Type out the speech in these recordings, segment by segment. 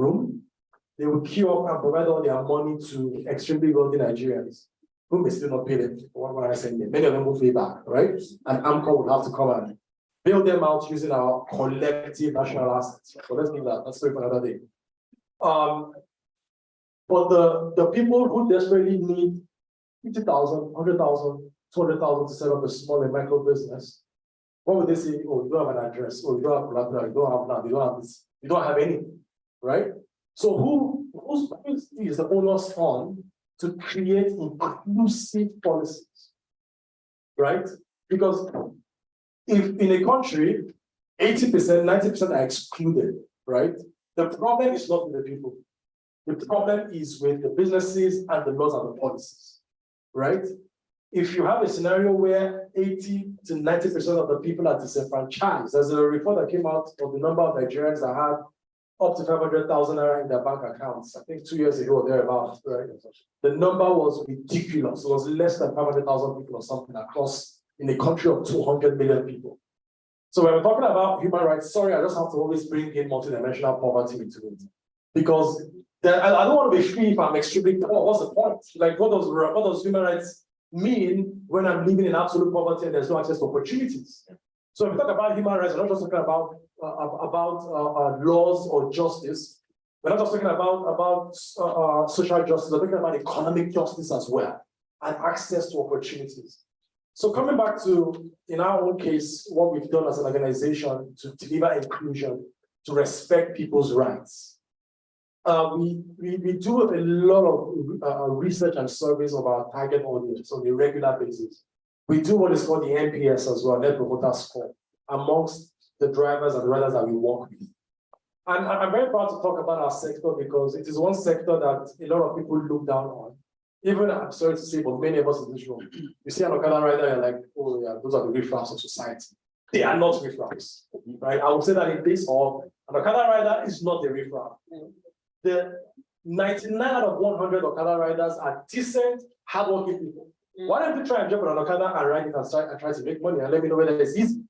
room, they will queue up and provide all their money to extremely wealthy Nigerians who may still not pay them for what I send them. Many of them will pay back, right? And AMCO will have to come and bail them out using our collective national assets. So let's leave that. That's for another day. But the people who desperately need 50,000, 100,000, 200,000 to set up a small and micro business, what would they say? Oh, you don't have an address. Oh, you don't have collateral. You don't have that. You don't have this. You don't have any, right? So who's the onus on to create inclusive policies, right? Because if in a country, 80%, 90% are excluded, right? The problem is not with the people. The problem is with the businesses and the laws and the policies, right? If you have a scenario where 80 to 90% of the people are disenfranchised, there's a report that came out of the number of Nigerians that had up to 500,000 naira in their bank accounts, I think 2 years ago or thereabouts, right? The number was ridiculous. It was less than 500,000 people or something across in a country of 200 million people. So when we're talking about human rights, sorry, I just have to always bring in multidimensional poverty into it. Because I don't want to be free if I'm extremely poor. What's the point? Like, what does human rights mean when I'm living in absolute poverty and there's no access to opportunities? So if we talk about human rights, we're not just talking about laws or justice. We're not just talking about social justice. We're talking about economic justice as well and access to opportunities. So coming back to, in our own case, what we've done as an organization to deliver inclusion, to respect people's rights. We do a lot of research and surveys of our target audience on a regular basis. We do what is called the NPS as well, Net Promoter Score, amongst the drivers and the riders that we work with. And I'm very proud to talk about our sector because it is one sector that a lot of people look down on. Even, I'm sorry to say, but many of us in this room, you see an Okada rider, you're like, oh yeah, those are the riffraffs of society. They are not riffraffs, right? I would say that in this of an Okada rider is not a riffraff. The 99 out of 100 Okada riders are decent, hardworking people. Why don't you try and jump on an Okada and ride it and try to make money and let me know whether it's easy?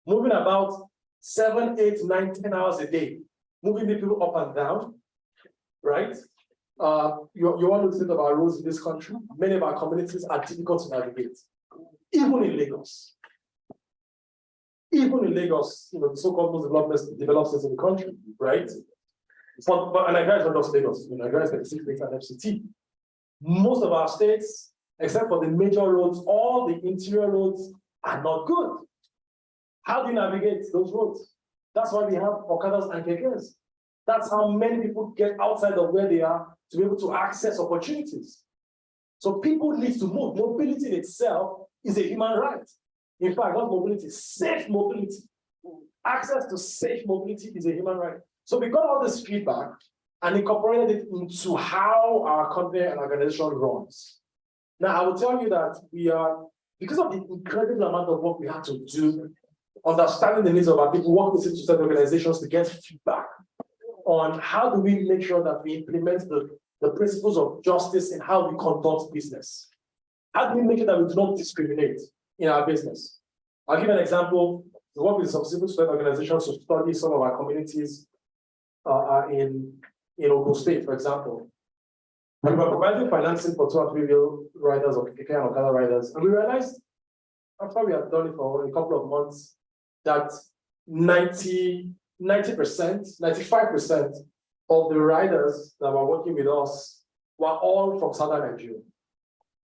Moving about 7, 8, 9, 10 hours a day, moving the people up and down, right? You want to think about roads in this country. Many of our communities are difficult to navigate, even in Lagos. Even in Lagos, you know, the so-called most developed states in the country, right? But Nigeria is not just Lagos. Nigeria is 36 states and FCT. Most of our states, except for the major roads, all the interior roads are not good. How do you navigate those roads? That's why we have Okadas and Kekes. That's how many people get outside of where they are to be able to access opportunities. So people need to move. Mobility in itself is a human right. In fact, not mobility, safe mobility. Access to safe mobility is a human right. So we got all this feedback and incorporated it into how our company and organization runs. Now, I will tell you that we are, because of the incredible amount of work we have to do, understanding the needs of our people, working with certain organizations to get feedback on how do we make sure that we implement the principles of justice in how we conduct business. How do we make sure that we do not discriminate in our business? I'll give you an example. We work with some civil society organizations to study some of our communities in Ogun State, for example. And we were providing financing for 2 or 3 wheel riders or KK and Okada riders. And we realized, after we had done it for a couple of months, that 90%, 95% of the riders that were working with us were all from Southern Nigeria,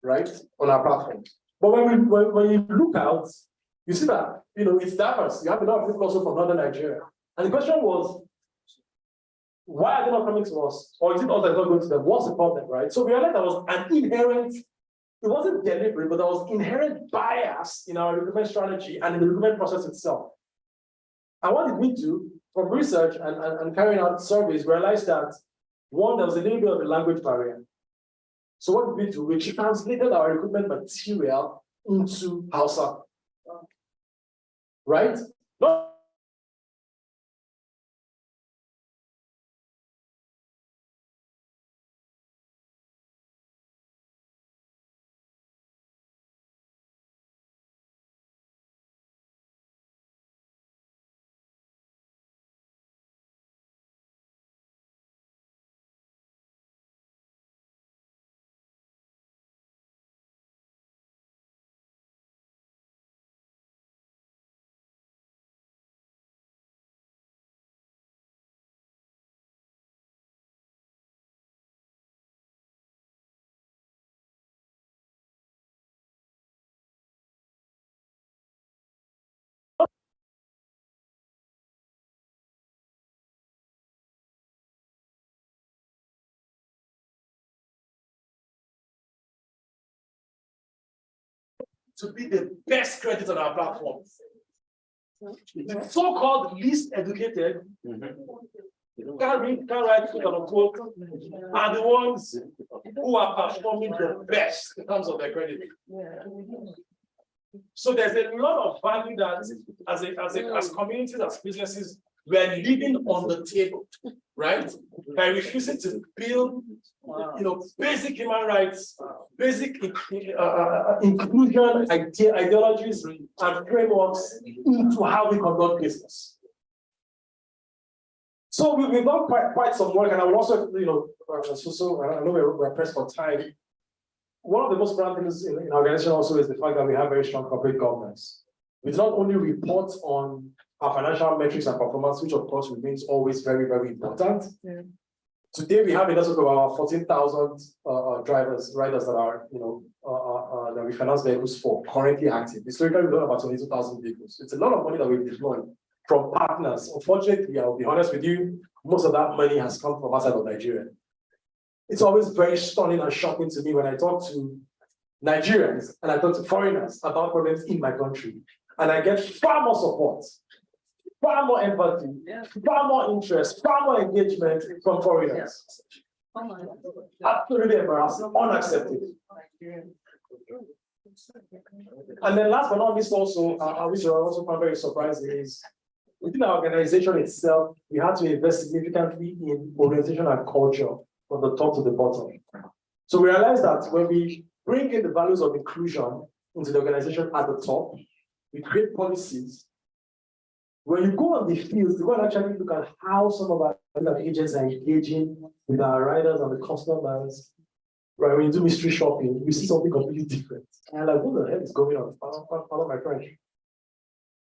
right, on our platform. But when you look out, you see that, it's diverse. You have a lot of people also from Northern Nigeria. And the question was, why are they not coming to us? Or is it us that's not going to them? What's the problem, right? So we realized there was an inherent, it wasn't deliberate, but there was inherent bias in our recruitment strategy and in the recruitment process itself. And what did we do? From research and carrying out surveys, we realized that, one, there was a little bit of a language barrier. So what did we do? We translated our recruitment material into Hausa, right? Not to be the best credit on our platform. The so-called least educated, can't read, can't write, quote, are the ones who are performing the best in terms of their credit. So there's a lot of value that as communities, as businesses, we are leaving on the table, right? By refusing to build, basic human rights, basic inclusion ideologies and frameworks into how we conduct business. So we've done quite some work, and I will also, I know we're pressed for time. One of the most important things in our organization also is the fact that we have very strong corporate governance. We do not only report on our financial metrics and performance, which of course remains always very, very important. Yeah. Today we have a network of about 14,000 riders that are, that we finance vehicles for currently active. Historically, we've done about 22,000 vehicles. It's a lot of money that we've deployed from partners. Unfortunately, I'll be honest with you, most of that money has come from outside of Nigeria. It's always very stunning and shocking to me when I talk to Nigerians and I talk to foreigners about problems in my country, and I get far more support, far more empathy, far more interest, far more engagement from foreigners. Absolutely embarrassing, unacceptable. And then last but not least also, which I also found very surprising is, within our organization itself, we had to invest significantly in orientation and culture from the top to the bottom. So we realized that when we bring in the values of inclusion into the organization at the top, we create policies. When you go on the field, you go and actually look at how some of our agents are engaging with our riders and the customers. Right, when you do mystery shopping, you see something completely different. And like, what the hell is going on? Pardon my French.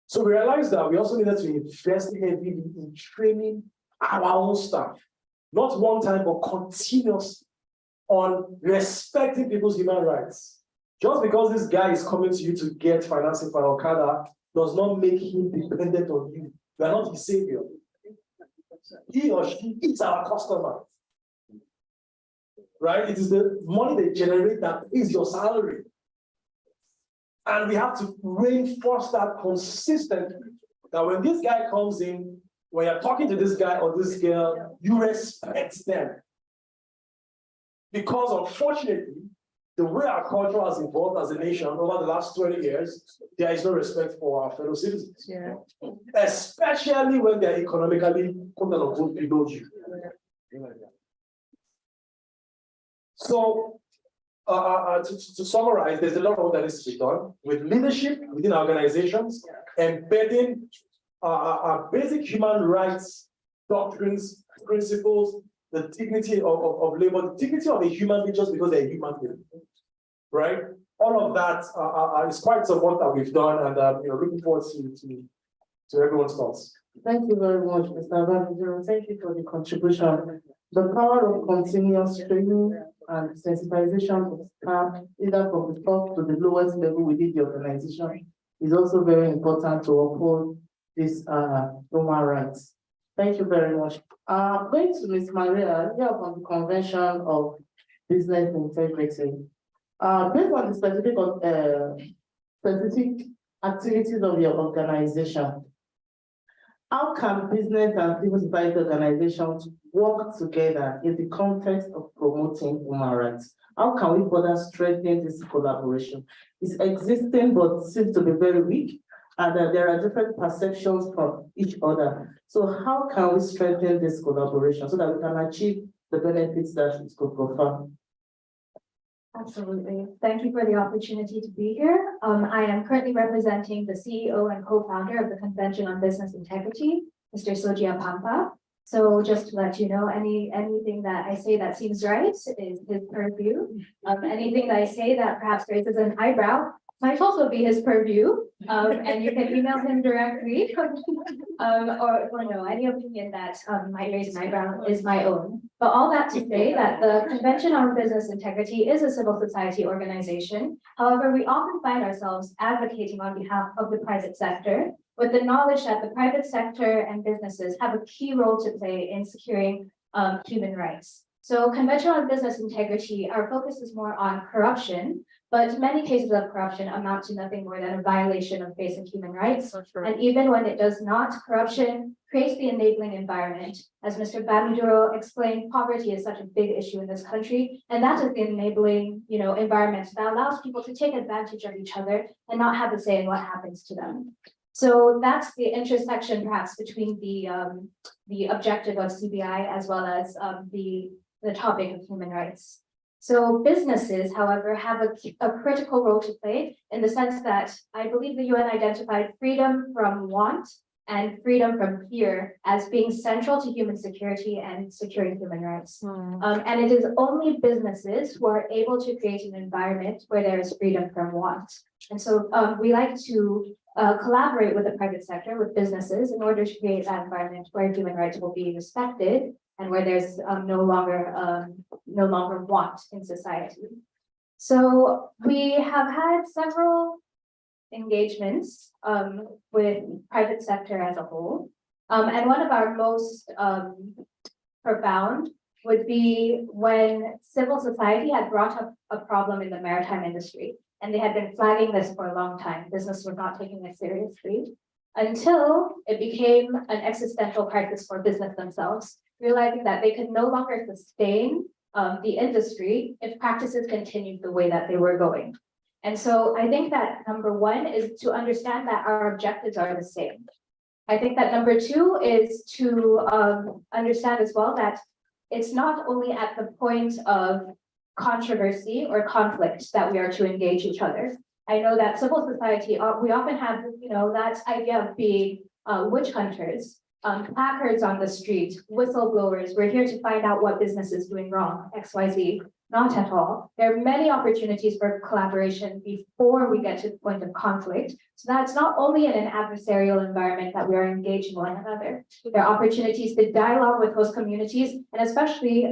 So we realized that we also needed to invest heavily in training our own staff, not one time, but continuous, on respecting people's human rights. Just because this guy is coming to you to get financing for Okada does not make him dependent on you. You are not his savior. He or she is our customer. Right? It is the money they generate that is your salary. And we have to reinforce that consistently. That when this guy comes in, when you're talking to this guy or this girl, you respect them. Because unfortunately, the way our culture has evolved as a nation over the last 20 years, there is no respect for our fellow citizens. Yeah. Especially when they're economically below you. So, to summarize, there's a lot of work that needs to be done with leadership within organizations, embedding our basic human rights, doctrines, principles, the dignity of labor, the dignity of a human being just because they're a human being, right? All of that is quite some work that we've done, and looking forward to everyone's thoughts. Thank you very much, Mr. Babajiro. Thank you for the contribution. The power of continuous training and sensitization of staff, either from the top to the lowest level within the organization, is also very important to uphold these human rights. Thank you very much. Going to Ms. Maria, here on the Convention of Business Integrity. Based on the specific activities of your organization, how can business and civil society organizations work together in the context of promoting human rights? How can we further strengthen this collaboration? It's existing, but seems to be very weak, and there are different perceptions from each other. So how can we strengthen this collaboration so that we can achieve the benefits that it could confer? Absolutely. Thank you for the opportunity to be here. I am currently representing the CEO and co-founder of the Convention on Business Integrity, Mr. Sojia Pampa. So just to let you know, anything that I say that seems right is his purview. Anything that I say that perhaps raises an eyebrow might also be his purview, and you can email him directly, or no, any opinion that might raise an eyebrow is my own. But all that to say that the Convention on Business Integrity is a civil society organization. However, we often find ourselves advocating on behalf of the private sector, with the knowledge that the private sector and businesses have a key role to play in securing human rights. So Convention on Business Integrity, our focus is more on corruption, but many cases of corruption amount to nothing more than a violation of basic human rights. And even when it does not, corruption creates the enabling environment. As Mr. Bamiduro explained, poverty is such a big issue in this country, and that is the enabling, environment that allows people to take advantage of each other and not have a say in what happens to them. So that's the intersection, perhaps, between the objective of CBI as well as the topic of human rights. So businesses, however, have a critical role to play in the sense that I believe the UN identified freedom from want and freedom from fear as being central to human security and securing human rights. And it is only businesses who are able to create an environment where there is freedom from want. And so we like to collaborate with the private sector, with businesses, in order to create that environment where human rights will be respected and where there's no longer want in society. So we have had several engagements with private sector as a whole. And one of our most profound would be when civil society had brought up a problem in the maritime industry. And they had been flagging this for a long time. Business was not taking it seriously until it became an existential crisis for business themselves, realizing that they could no longer sustain the industry if practices continued the way that they were going. And so I think that number one is to understand that our objectives are the same. I think that number two is to understand as well that it's not only at the point of controversy or conflict that we are to engage each other. I know that civil society, we often have, that idea of being witch hunters, placards on the street, whistleblowers. We're here to find out what business is doing wrong, XYZ. Not at all. There are many opportunities for collaboration before we get to the point of conflict. So that's not only in an adversarial environment that we are engaging one another. There are opportunities to dialogue with host communities, and especially,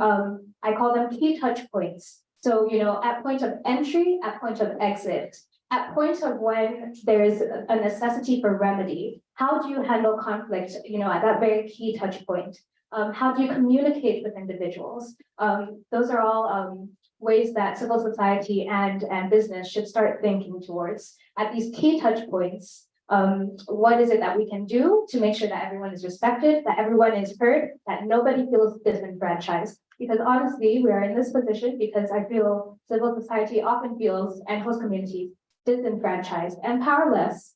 I call them key touch points. So, at point of entry, at point of exit, at point of when there is a necessity for remedy. How do you handle conflict, at that very key touch point? How do you communicate with individuals? Those are all ways that civil society and business should start thinking towards. At these key touch points, what is it that we can do to make sure that everyone is respected, that everyone is heard, that nobody feels disenfranchised? Because honestly, we are in this position because I feel civil society often feels, and host communities, disenfranchised and powerless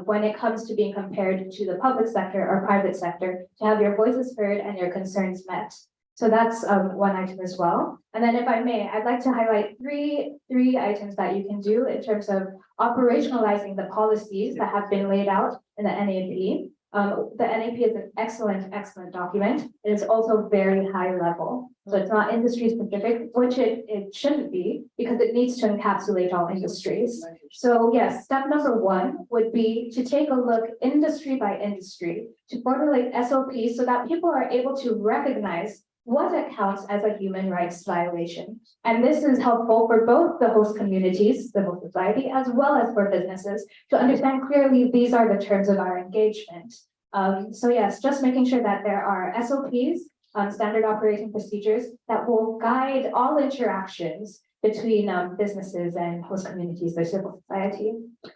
when it comes to being compared to the public sector or private sector to have your voices heard and your concerns met. So that's one item as well. And then if I may, I'd like to highlight three items that you can do in terms of operationalizing the policies that have been laid out in the NAP. The NAP is an excellent document. It is also very high level. So it's not industry specific, which it shouldn't be, because it needs to encapsulate all industries. So yes, step number one would be to take a look industry by industry to formulate SOPs so that people are able to recognize what accounts as a human rights violation. And this is helpful for both the host communities, civil society, as well as for businesses to understand clearly these are the terms of our engagement. So yes, just making sure that there are SOPs, standard operating procedures that will guide all interactions between businesses and host communities or civil society.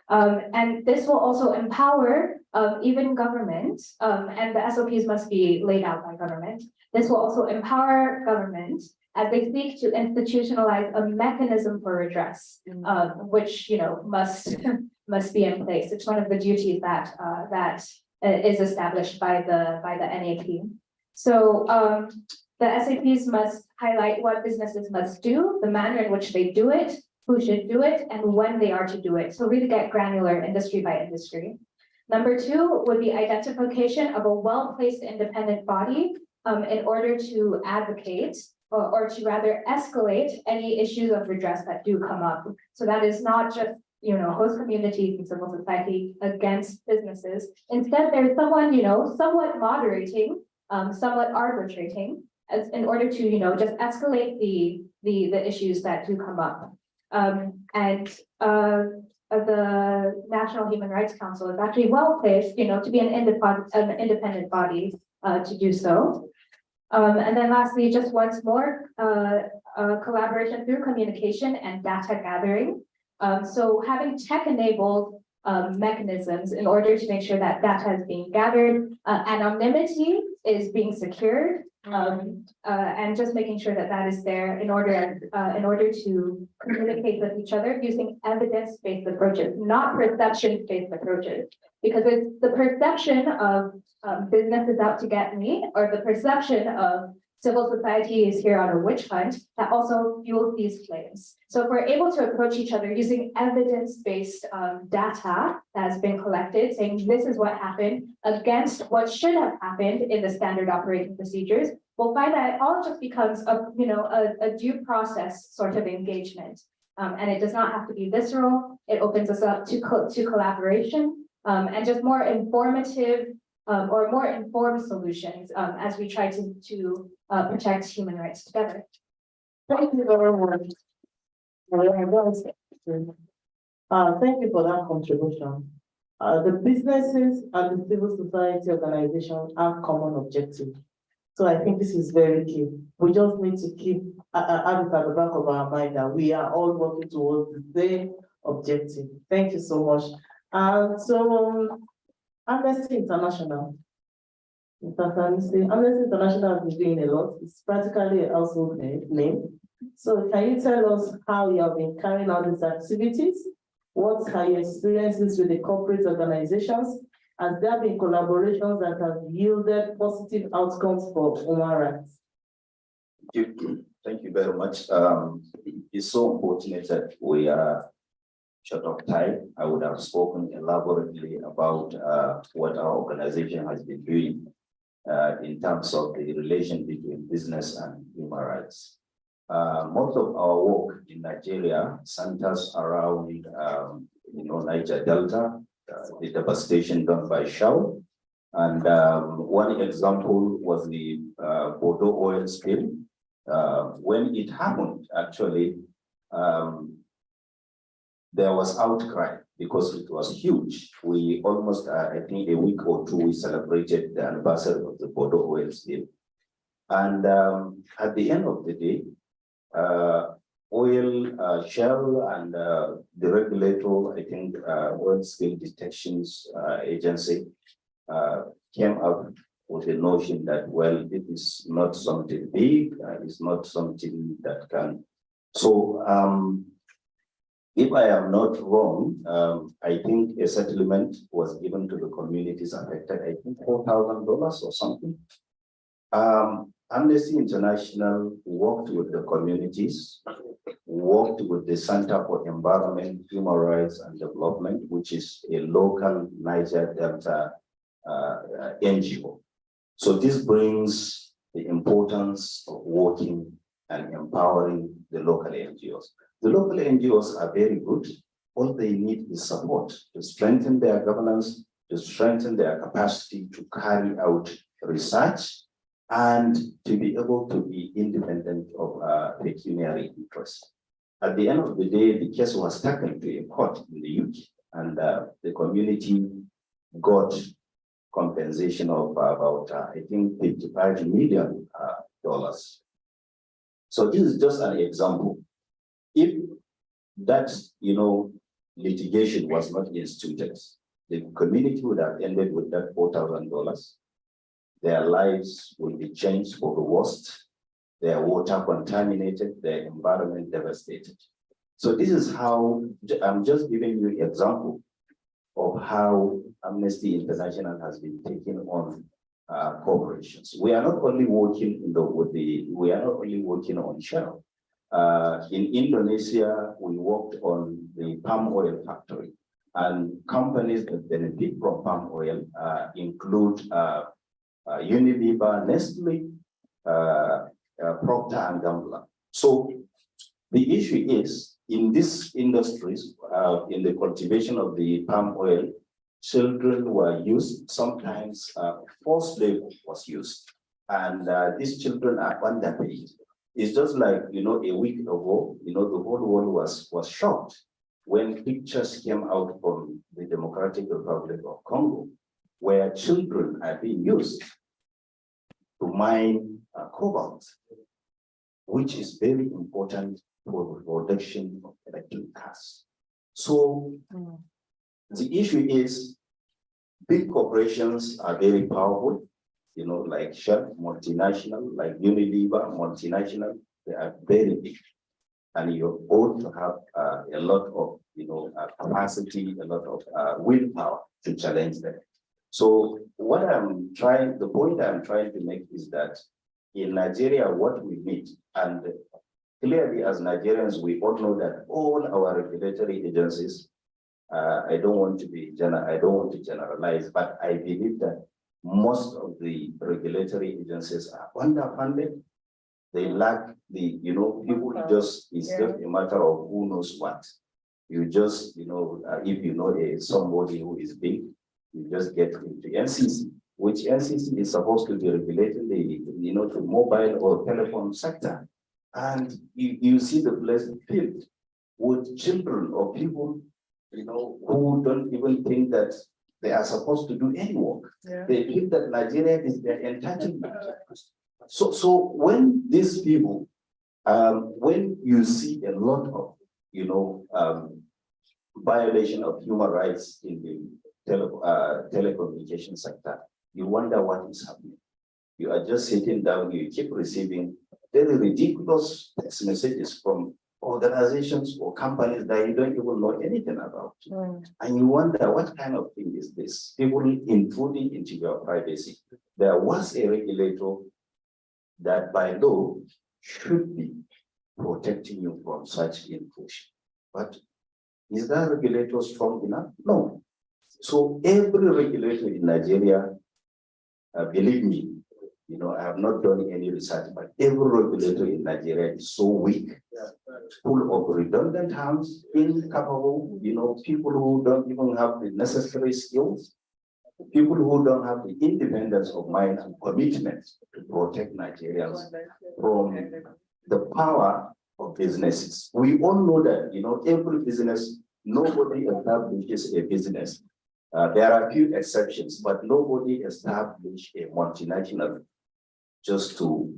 And this will also empower even government, and the SOPs must be laid out by government. This will also empower government as they seek to institutionalize a mechanism for redress, which must be in place. It's one of the duties that is established by the NAP. So the SAPs must highlight what businesses must do, the manner in which they do it, who should do it, and when they are to do it. So really get granular industry by industry. Number two would be identification of a well-placed independent body in order to advocate or to rather escalate any issues of redress that do come up. So that is not just host communities and civil society against businesses. Instead, there's someone somewhat moderating, somewhat arbitrating, as in order to just escalate the issues that do come up. The National Human Rights Council is actually well placed, to be an independent body to do so. And then lastly, just once more, collaboration through communication and data gathering. So having tech-enabled mechanisms in order to make sure that data is being gathered, anonymity is being secured, and just making sure that that is there in order to communicate with each other using evidence-based approaches, not perception-based approaches. Because it's the perception of business is out to get me, or the perception of civil society is here on a witch hunt, that also fuels these flames. So if we're able to approach each other using evidence-based data that has been collected, saying this is what happened against what should have happened in the standard operating procedures, we'll find that it all just becomes a due process sort of engagement. And it does not have to be visceral. It opens us up to collaboration and just more informative or more informed solutions as we try to protect human rights together. Thank you very much. Thank you for that contribution. The businesses and the civil society organizations have common objectives. So I think this is very key. We just need to keep have it at the back of our mind that we are all working towards the same objective. Thank you so much. And so Amnesty International. Amnesty International has been doing a lot. It's practically a household name. So can you tell us how you have been carrying out these activities? What are your experiences with the corporate organizations? Has there been collaborations that have yielded positive outcomes for human rights? Thank you very much. It's so unfortunate that we are short of time. I would have spoken elaborately about what our organization has been doing in terms of the relation between business and human rights. Most of our work in Nigeria centers around, Niger Delta, the devastation done by Shell. And one example was the Bordeaux oil spill. When it happened, actually, there was outcry because it was huge. We almost, I think a week or two, we celebrated the anniversary of the Bordeaux oil spill. And at the end of the day, Shell and the regulator, I think Oil Spill Detections Agency came up with the notion that, well, it is not something big, it's not something that can. So if I am not wrong, I think a settlement was given to the communities affected, I think $4,000 or something. Amnesty International worked with the communities, worked with the Center for Environment, Human Rights and Development, which is a local Niger Delta NGO. So this brings the importance of working and empowering the local NGOs. The local NGOs are very good. All they need is support to strengthen their governance, to strengthen their capacity to carry out research, and to be able to be independent of pecuniary interest. At the end of the day, the case was taken to a court in the UK, and the community got compensation of about, I think, $55 million. So this is just an example. If that, litigation was not instituted, the community would have ended with that $4,000. Their lives will be changed for the worst, their water contaminated, their environment devastated. So this is how, I'm just giving you an example of how Amnesty International has been taking on corporations. We are not only working we are not only working on Shell. In Indonesia, we worked on the palm oil factory, and companies that benefit from palm oil include Unilever, Nestle, Procter and Gamble. So the issue is, in these industries, in the cultivation of the palm oil, children were used, sometimes forced labor was used, and these children are underpaid. It's just like, a week ago, the whole world was shocked when pictures came out from the Democratic Republic of Congo, where children are being used to mine cobalt, which is very important for the production of electric cars. So the issue is big corporations are very powerful, you know, like Shell, multinational, like Unilever, multinational, they are very big. And you ought to have a lot of, you know, capacity, a lot of willpower to challenge them. So the point I'm trying to make is that in Nigeria, what we need, and clearly as Nigerians, we all know that all our regulatory agencies, I don't want to generalize, but I believe that most of the regulatory agencies are underfunded. They lack the, you know, people it's just a matter of who knows what. You just, you know, if you know somebody who is big, you just get into NCC, which NCC is supposed to be regulating the, you know, the mobile or telephone sector. And you see the place filled with children or people, you know, who don't even think that they are supposed to do any work. They feel that Nigeria is their entitlement. So when these people, when you see a lot of, you know, violation of human rights in the telecommunication sector, you wonder what is happening. You are just sitting down, you keep receiving very ridiculous text messages from organizations or companies that you don't even know anything about. And you wonder what kind of thing is this? People intruding into your privacy. There was a regulator that by law should be protecting you from such intrusion. But is that regulator strong enough? No. So every regulator in Nigeria, believe me, you know, I have not done any research, but every regulator in Nigeria is so weak, full of redundant hands, incapable, you know, people who don't even have the necessary skills, people who don't have the independence of mind and commitment to protect Nigerians from the power of businesses. We all know that, you know, every business, nobody establishes a business. There are a few exceptions, but nobody establishes a multinational just to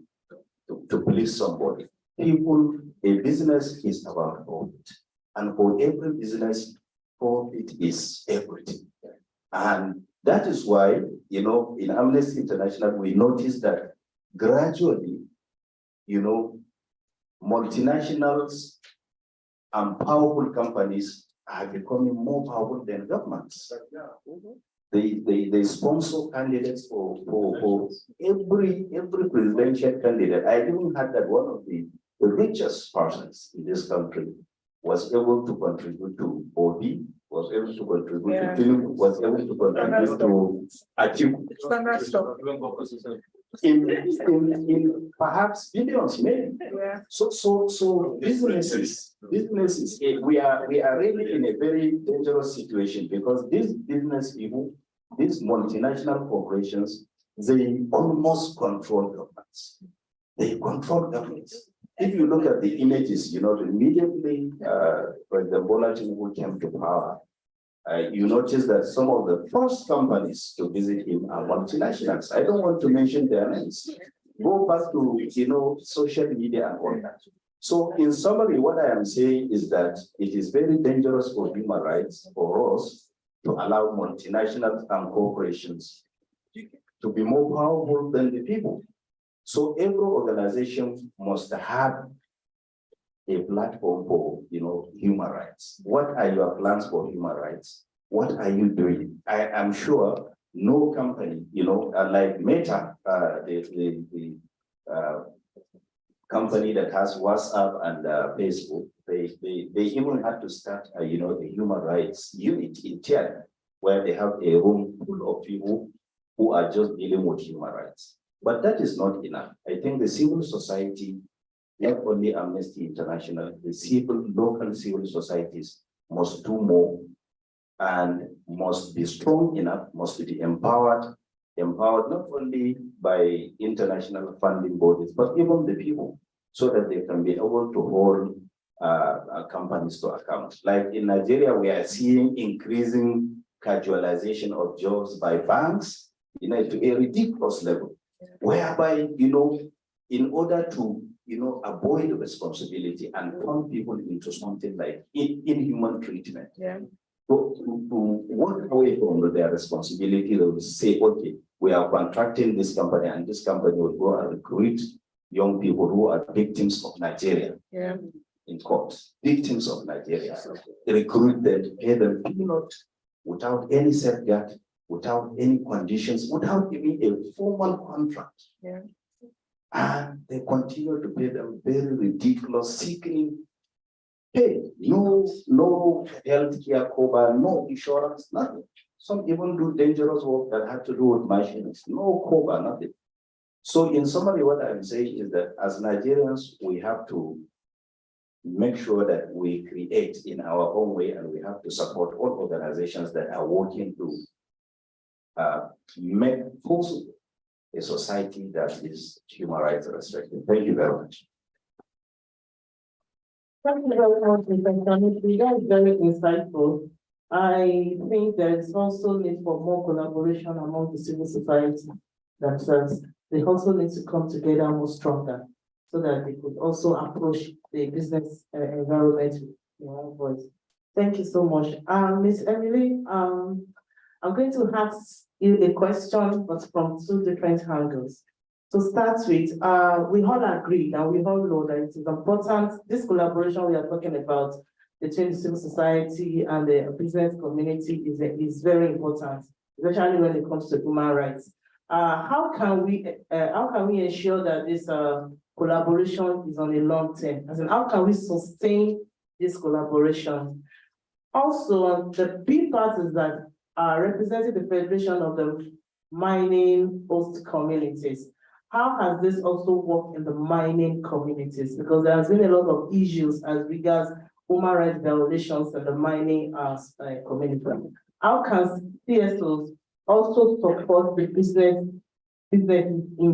please somebody. A business is about profit. And for every business, profit is everything. And that is why, you know, in Amnesty International, we noticed that gradually, you know, multinationals and powerful companies are becoming more powerful than governments. They sponsor candidates for every presidential candidate. I even heard that one of the richest persons in this country was able to contribute to OB, was able to contribute to film, was able to contribute to Atiku. In perhaps billions, maybe. So businesses, we are really in a very dangerous situation because these business people, these multinational corporations, they almost control governments. They control governments. If you look at the images, you know, immediately President Bola Tinubu came to power, you notice that some of the first companies to visit him are multinationals. I don't want to mention their names. Go back to, you know, social media and all that. So in summary, what I am saying is that it is very dangerous for human rights for us to allow multinationals and corporations to be more powerful than the people. So every organization must have a platform for, you know, human rights. What are your plans for human rights? What are you doing? I am sure no company, you know, like Meta, the company that has WhatsApp and Facebook, they even had to start, you know, a human rights unit in China, where they have a room full of people who are just dealing with human rights. But that is not enough. I think the civil society, not only Amnesty International, the local civil societies must do more and must be strong enough, must be empowered not only by international funding bodies, but even the people, so that they can be able to hold companies to account. Like in Nigeria, we are seeing increasing casualization of jobs by banks, you know, to a ridiculous level, whereby, you know, in order to, avoid responsibility and turn people into something like inhuman treatment. Yeah. To walk away from their responsibility, they will say, okay, we are contracting this company, and this company will go and recruit young people who are victims of Nigeria. Yeah. In court, victims of Nigeria. Recruit them, pay them peanut without any safeguard, without any conditions, without even a formal contract. Yeah. And they continue to pay them very ridiculous, sickening pay. No health care cover, no insurance, nothing. Some even do dangerous work that had to do with machines, no cover, nothing. So in summary, what I'm saying is that as Nigerians, we have to make sure that we create in our own way, and we have to support all organizations that are working to make possible a society that is human rights respected. Thank you very much. Thank you very much, Mr. Sanusi. That is very insightful. I think there is also need for more collaboration among the civil society themselves. They also need to come together more stronger so that they could also approach the business environment with their own voice. Thank you so much. Ms. Emily, I'm going to ask you a question, but from two different angles. To start with, we all agree and we all know that it is important, this collaboration we are talking about between the civil society and the business community is very important, especially when it comes to human rights. How can we ensure that this collaboration is on a long term? As in, how can we sustain this collaboration? Also, the big part is that representing the Federation of the Mining Host Communities. How has this also worked in the mining communities? Because there has been a lot of issues as regards human rights violations in the mining community. How can CSOs also support the business in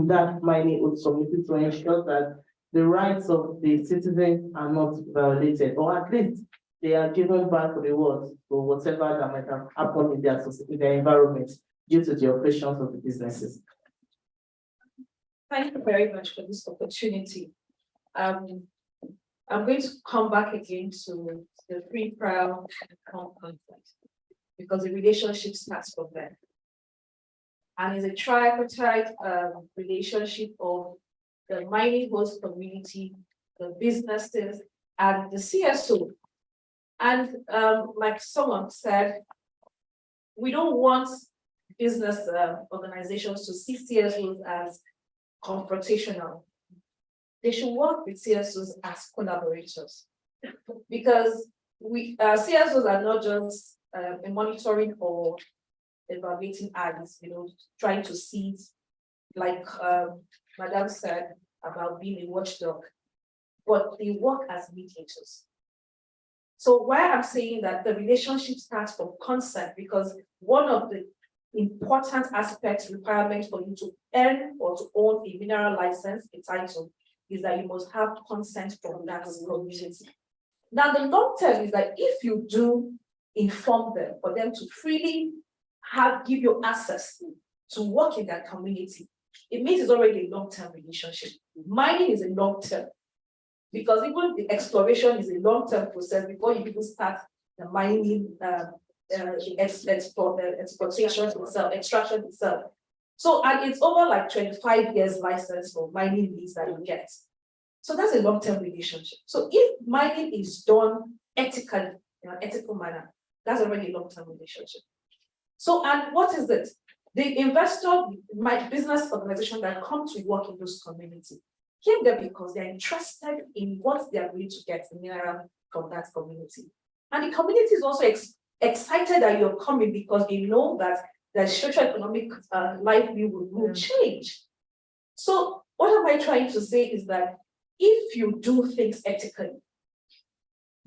that mining host community to ensure that the rights of the citizens are not violated, or at least they are given back rewards for whatever that might have happened in their environment due to the operations of the businesses? Thank you very much for this opportunity. I'm going to come back again to the free trial conflict, because the relationship starts from there. And it's a tripartite relationship of the mining host community, the businesses, and the CSO. And like someone said, we don't want business organizations to see CSOs as confrontational. They should work with CSOs as collaborators, because CSOs are not just monitoring or evaluating ads, trying to see, like Madam said about being a watchdog, but they work as mediators. So why I'm saying that the relationship starts from consent, because one of the important aspects, requirement for you to earn or to own a mineral license, a title, is that you must have consent from that community. Now, the long term is that if you do inform them, for them to freely give you access to work in that community, it means it's already a long-term relationship. Mining is a long-term, because even the exploration is a long-term process before you even start the mining, exploitation itself, extraction itself. So, and it's over like 25 years license for mining lease that you get. So that's a long-term relationship. So if mining is done ethically, in an ethical manner, that's already a long-term relationship. So, and what is it? The investor, my business organization that come to work in those communities, came there because they're interested in what they are going to get the mineral from that community. And the community is also excited that you're coming, because they know that the socio-economic livelihood will change. So what am I trying to say is that if you do things ethically,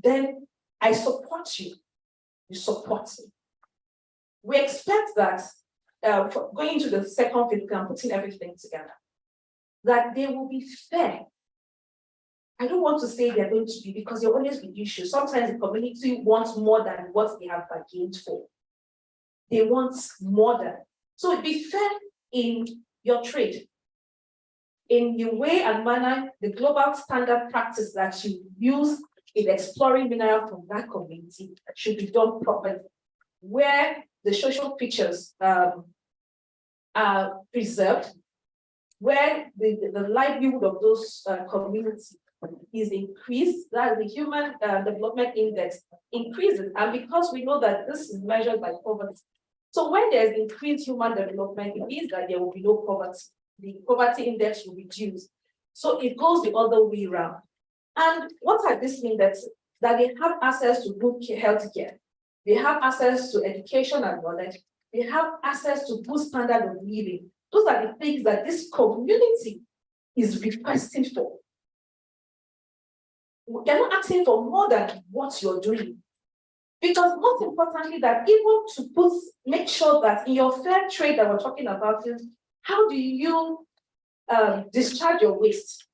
then I support you. You support me. We expect that going to the second phase and putting everything together, that they will be fair. I don't want to say they're going to be, because there always be issues. Sometimes the community wants more than what they have bargained for. They want more than. So be fair in your trade. in the way and manner, the global standard practice that you use in exploring mineral from that community should be done properly, where the social features are preserved, where the livelihood of those communities is increased, that the human development index increases, and because we know that this is measured by poverty. So when there's increased human development, it means that there will be no poverty. The poverty index will reduce. So it goes the other way around. And what are these indexes? That they have access to good health care, they have access to education and knowledge, they have access to good standard of living. Those are the things that this community is requesting for. They're not asking for more than what you're doing. Because most importantly, that even to make sure that in your fair trade that we're talking about is, how do you discharge your waste?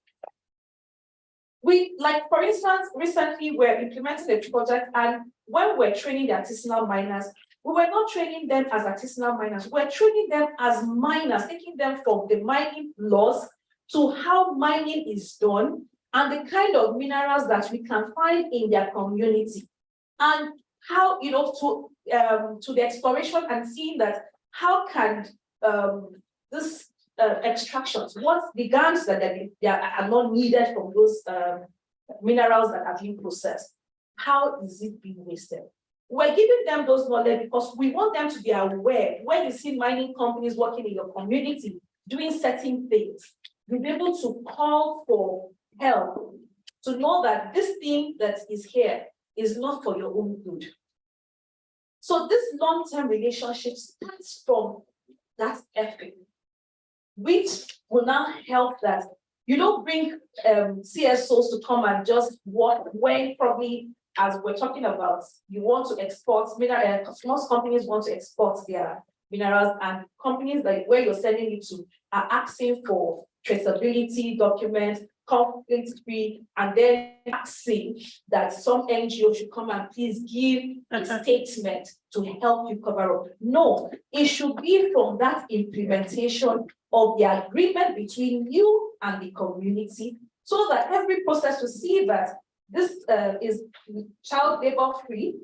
We, like, for instance, recently we're implementing a project, and when we're training the artisanal miners, we were not training them as artisanal miners, we're training them as miners, taking them from the mining laws to how mining is done and the kind of minerals that we can find in their community. And how, to the exploration and seeing that how can this extractions, what the gangs that are not needed from those minerals that are being processed, how is it being wasted? We're giving them those knowledge because we want them to be aware when you see mining companies working in your community doing certain things, you'll be able to call for help to know that this thing that is here is not for your own good. So this long-term relationship starts from that ethic, which will now help that you don't bring CSOs to come and just work when probably, as we're talking about, you want to export minerals, most companies want to export their minerals, and companies like where you're sending it to are asking for traceability documents, conflict-free, and then asking that some NGO should come and please give a statement to help you cover up. No, it should be from that implementation of the agreement between you and the community, so that every process will see that this is child labor free.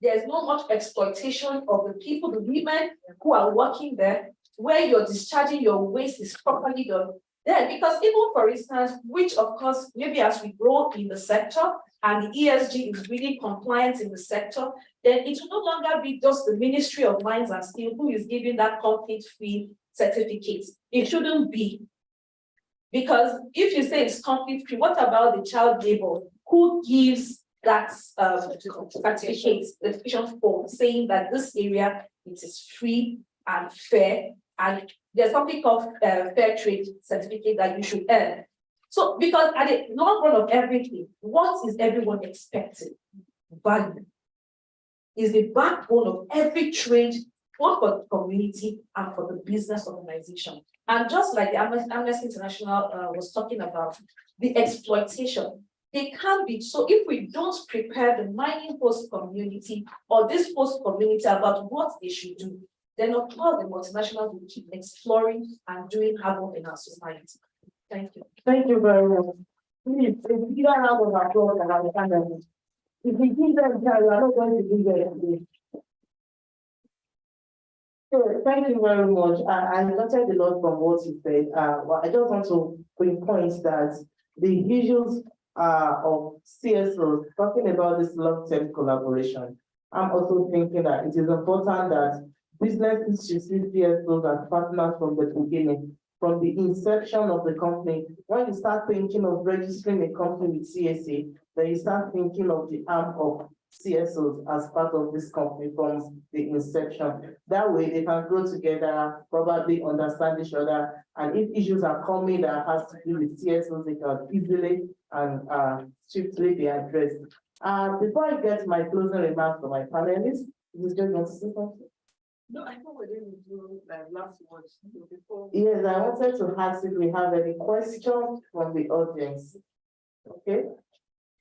There's not much exploitation of the people, the women who are working there, where you're discharging your waste is properly done. Then, because even for instance, which of course, maybe as we grow in the sector and the ESG is really compliant in the sector, then it will no longer be just the Ministry of Mines and Steel who is giving that conflict-free certificate. It shouldn't be. Because if you say it's conflict-free, what about the child labor? Who gives that certificate, the official form, saying that this area, it is free and fair, and there's something called fair trade certificate that you should earn. So, because at the long run of everything, what is everyone expecting? Value is the backbone of every trade, both for the community and for the business organization. And just like the Amnesty International was talking about, the exploitation, they can't be. So if we don't prepare the mining host community or this host community about what they should do, then of course the multinationals will keep exploring and doing havoc in our society. Thank you. Thank you very much. Please, if you don't have a applause and have a panel, if we give them time, we are not going to do that. So, thank you very much. I noted a lot from what you said. Well, I just want to pinpoint that the issues of CSOs, talking about this long-term collaboration, I'm also thinking that it is important that businesses should see CSOs as partners from the beginning, from the inception of the company. When you start thinking of registering a company with CSA, then you start thinking of the arm of CSOs as part of this company from the inception. That way they can grow together, probably understand each other, and if issues are coming that has to do with CSOs, they can easily and swiftly be addressed. Before I get my closing remarks from my panelists, you just want to say something? No, I thought we didn't do last words before. Yes, I wanted to ask if we have any questions from the audience. Okay,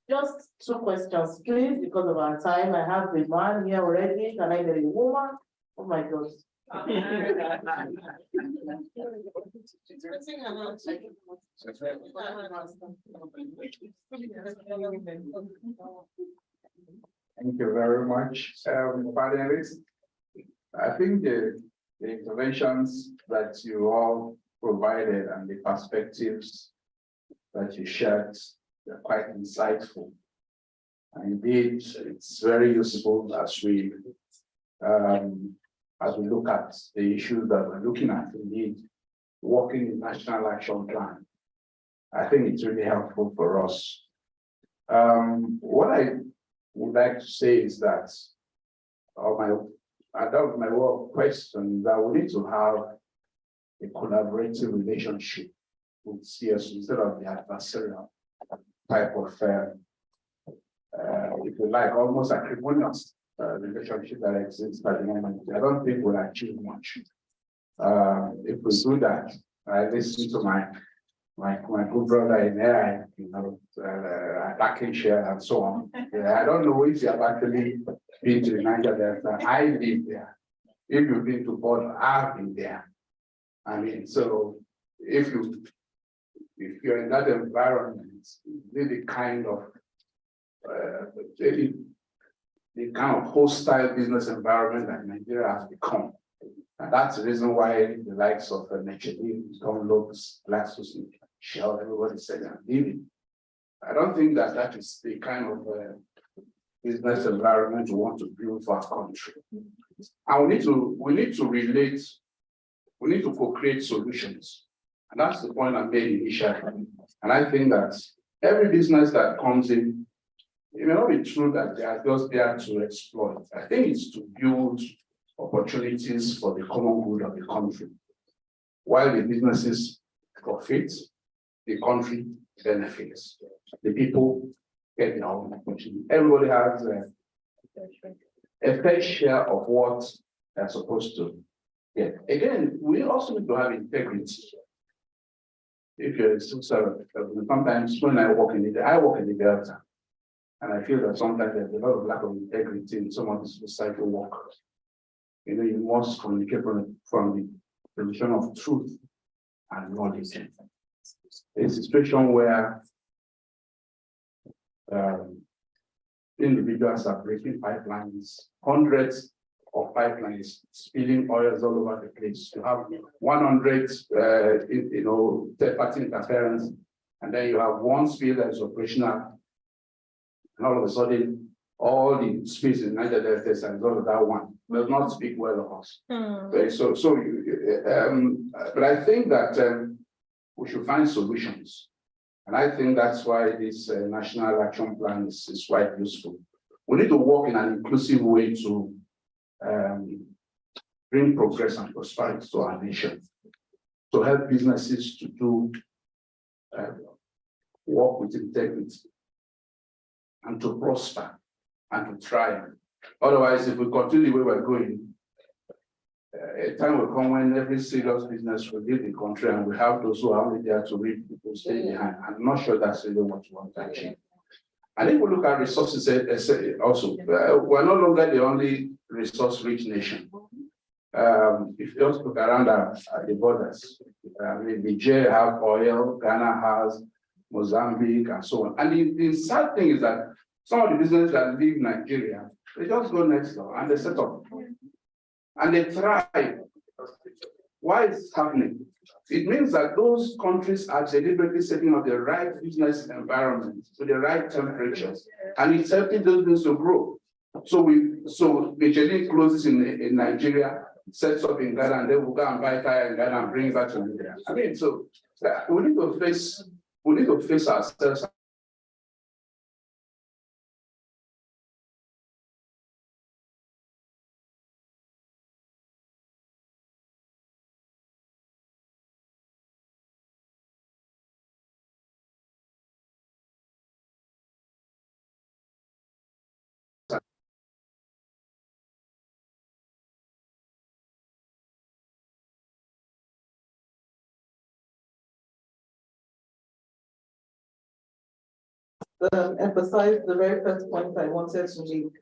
just 2 questions, please, because of our time. I have the man here already. Can I get a woman? Oh my God, Thank you very much, panelists. I think the interventions that you all provided and the perspectives that you shared are quite insightful. And indeed, it's very useful as we look at the issues that we're looking at. Indeed, working in National Action Plan, I think it's really helpful for us. What I would like to say is that, my work question is that we need to have a collaborative relationship with CS instead of the adversarial type of, if you like, almost acrimonious relationship that exists at the moment. I don't think we'll achieve much. If we do that, I listen to my good brother in AI, attacking share and so on. I don't know if you have actually been to the Niger Delta. I live there. If you've been to Port, I've been there. I mean, so if you're in that environment, really kind of the kind of hostile business environment that Nigeria has become. And that's the reason why the likes of Tom Lopes, Glaxus, Shell, everybody said I'm leaving. I don't think that is the kind of business environment we want to build for our country. And we need to relate, we need to co-create solutions. And that's the point I made initially. And I think that every business that comes in, it may not be true that they are just there to exploit. I think it's to build opportunities for the common good of the country. While the businesses profit, the country benefits. The people get their own opportunity. Everybody has a fair share of what they're supposed to get. Again, we also need to have integrity. If you're a civil, sometimes when I work in the Delta, and I feel that sometimes there's a lot of lack of integrity in some of the societal work. You must communicate from the position of truth and knowledge. A situation where individuals are breaking pipelines, hundreds of pipelines spilling oils all over the place. You have 100, third-party interference, and then you have one spill that is operational. And all of a sudden, all the space in Niger Delta as a result of that one does not speak well of us. Okay, but I think that we should find solutions. And I think that's why this National Action Plan is quite useful. We need to work in an inclusive way to bring progress and prosperity to our nation, to help businesses to do work with integrity and to prosper and to thrive. Otherwise, if we continue the way we're going, a time will come when every serious business will leave the country and we have those who are only there to read people stay behind. I'm not sure that's really what we want to achieve. And if we look at resources also, we're no longer the only resource-rich nation. If you just look around the borders, Niger has oil, Ghana has Mozambique, and so on. And the sad thing is that some of the businesses that leave Nigeria, they just go next door and they set up. And they thrive. Why is this happening? It means that those countries are deliberately setting up the right business environment with the right temperatures, and it's helping those businesses to grow. So Michelin closes in Nigeria, sets up in Ghana, and then we'll go and buy tire in Ghana and bring it back to Nigeria. I mean, so we need to face ourselves. Emphasize the very first point I wanted to make,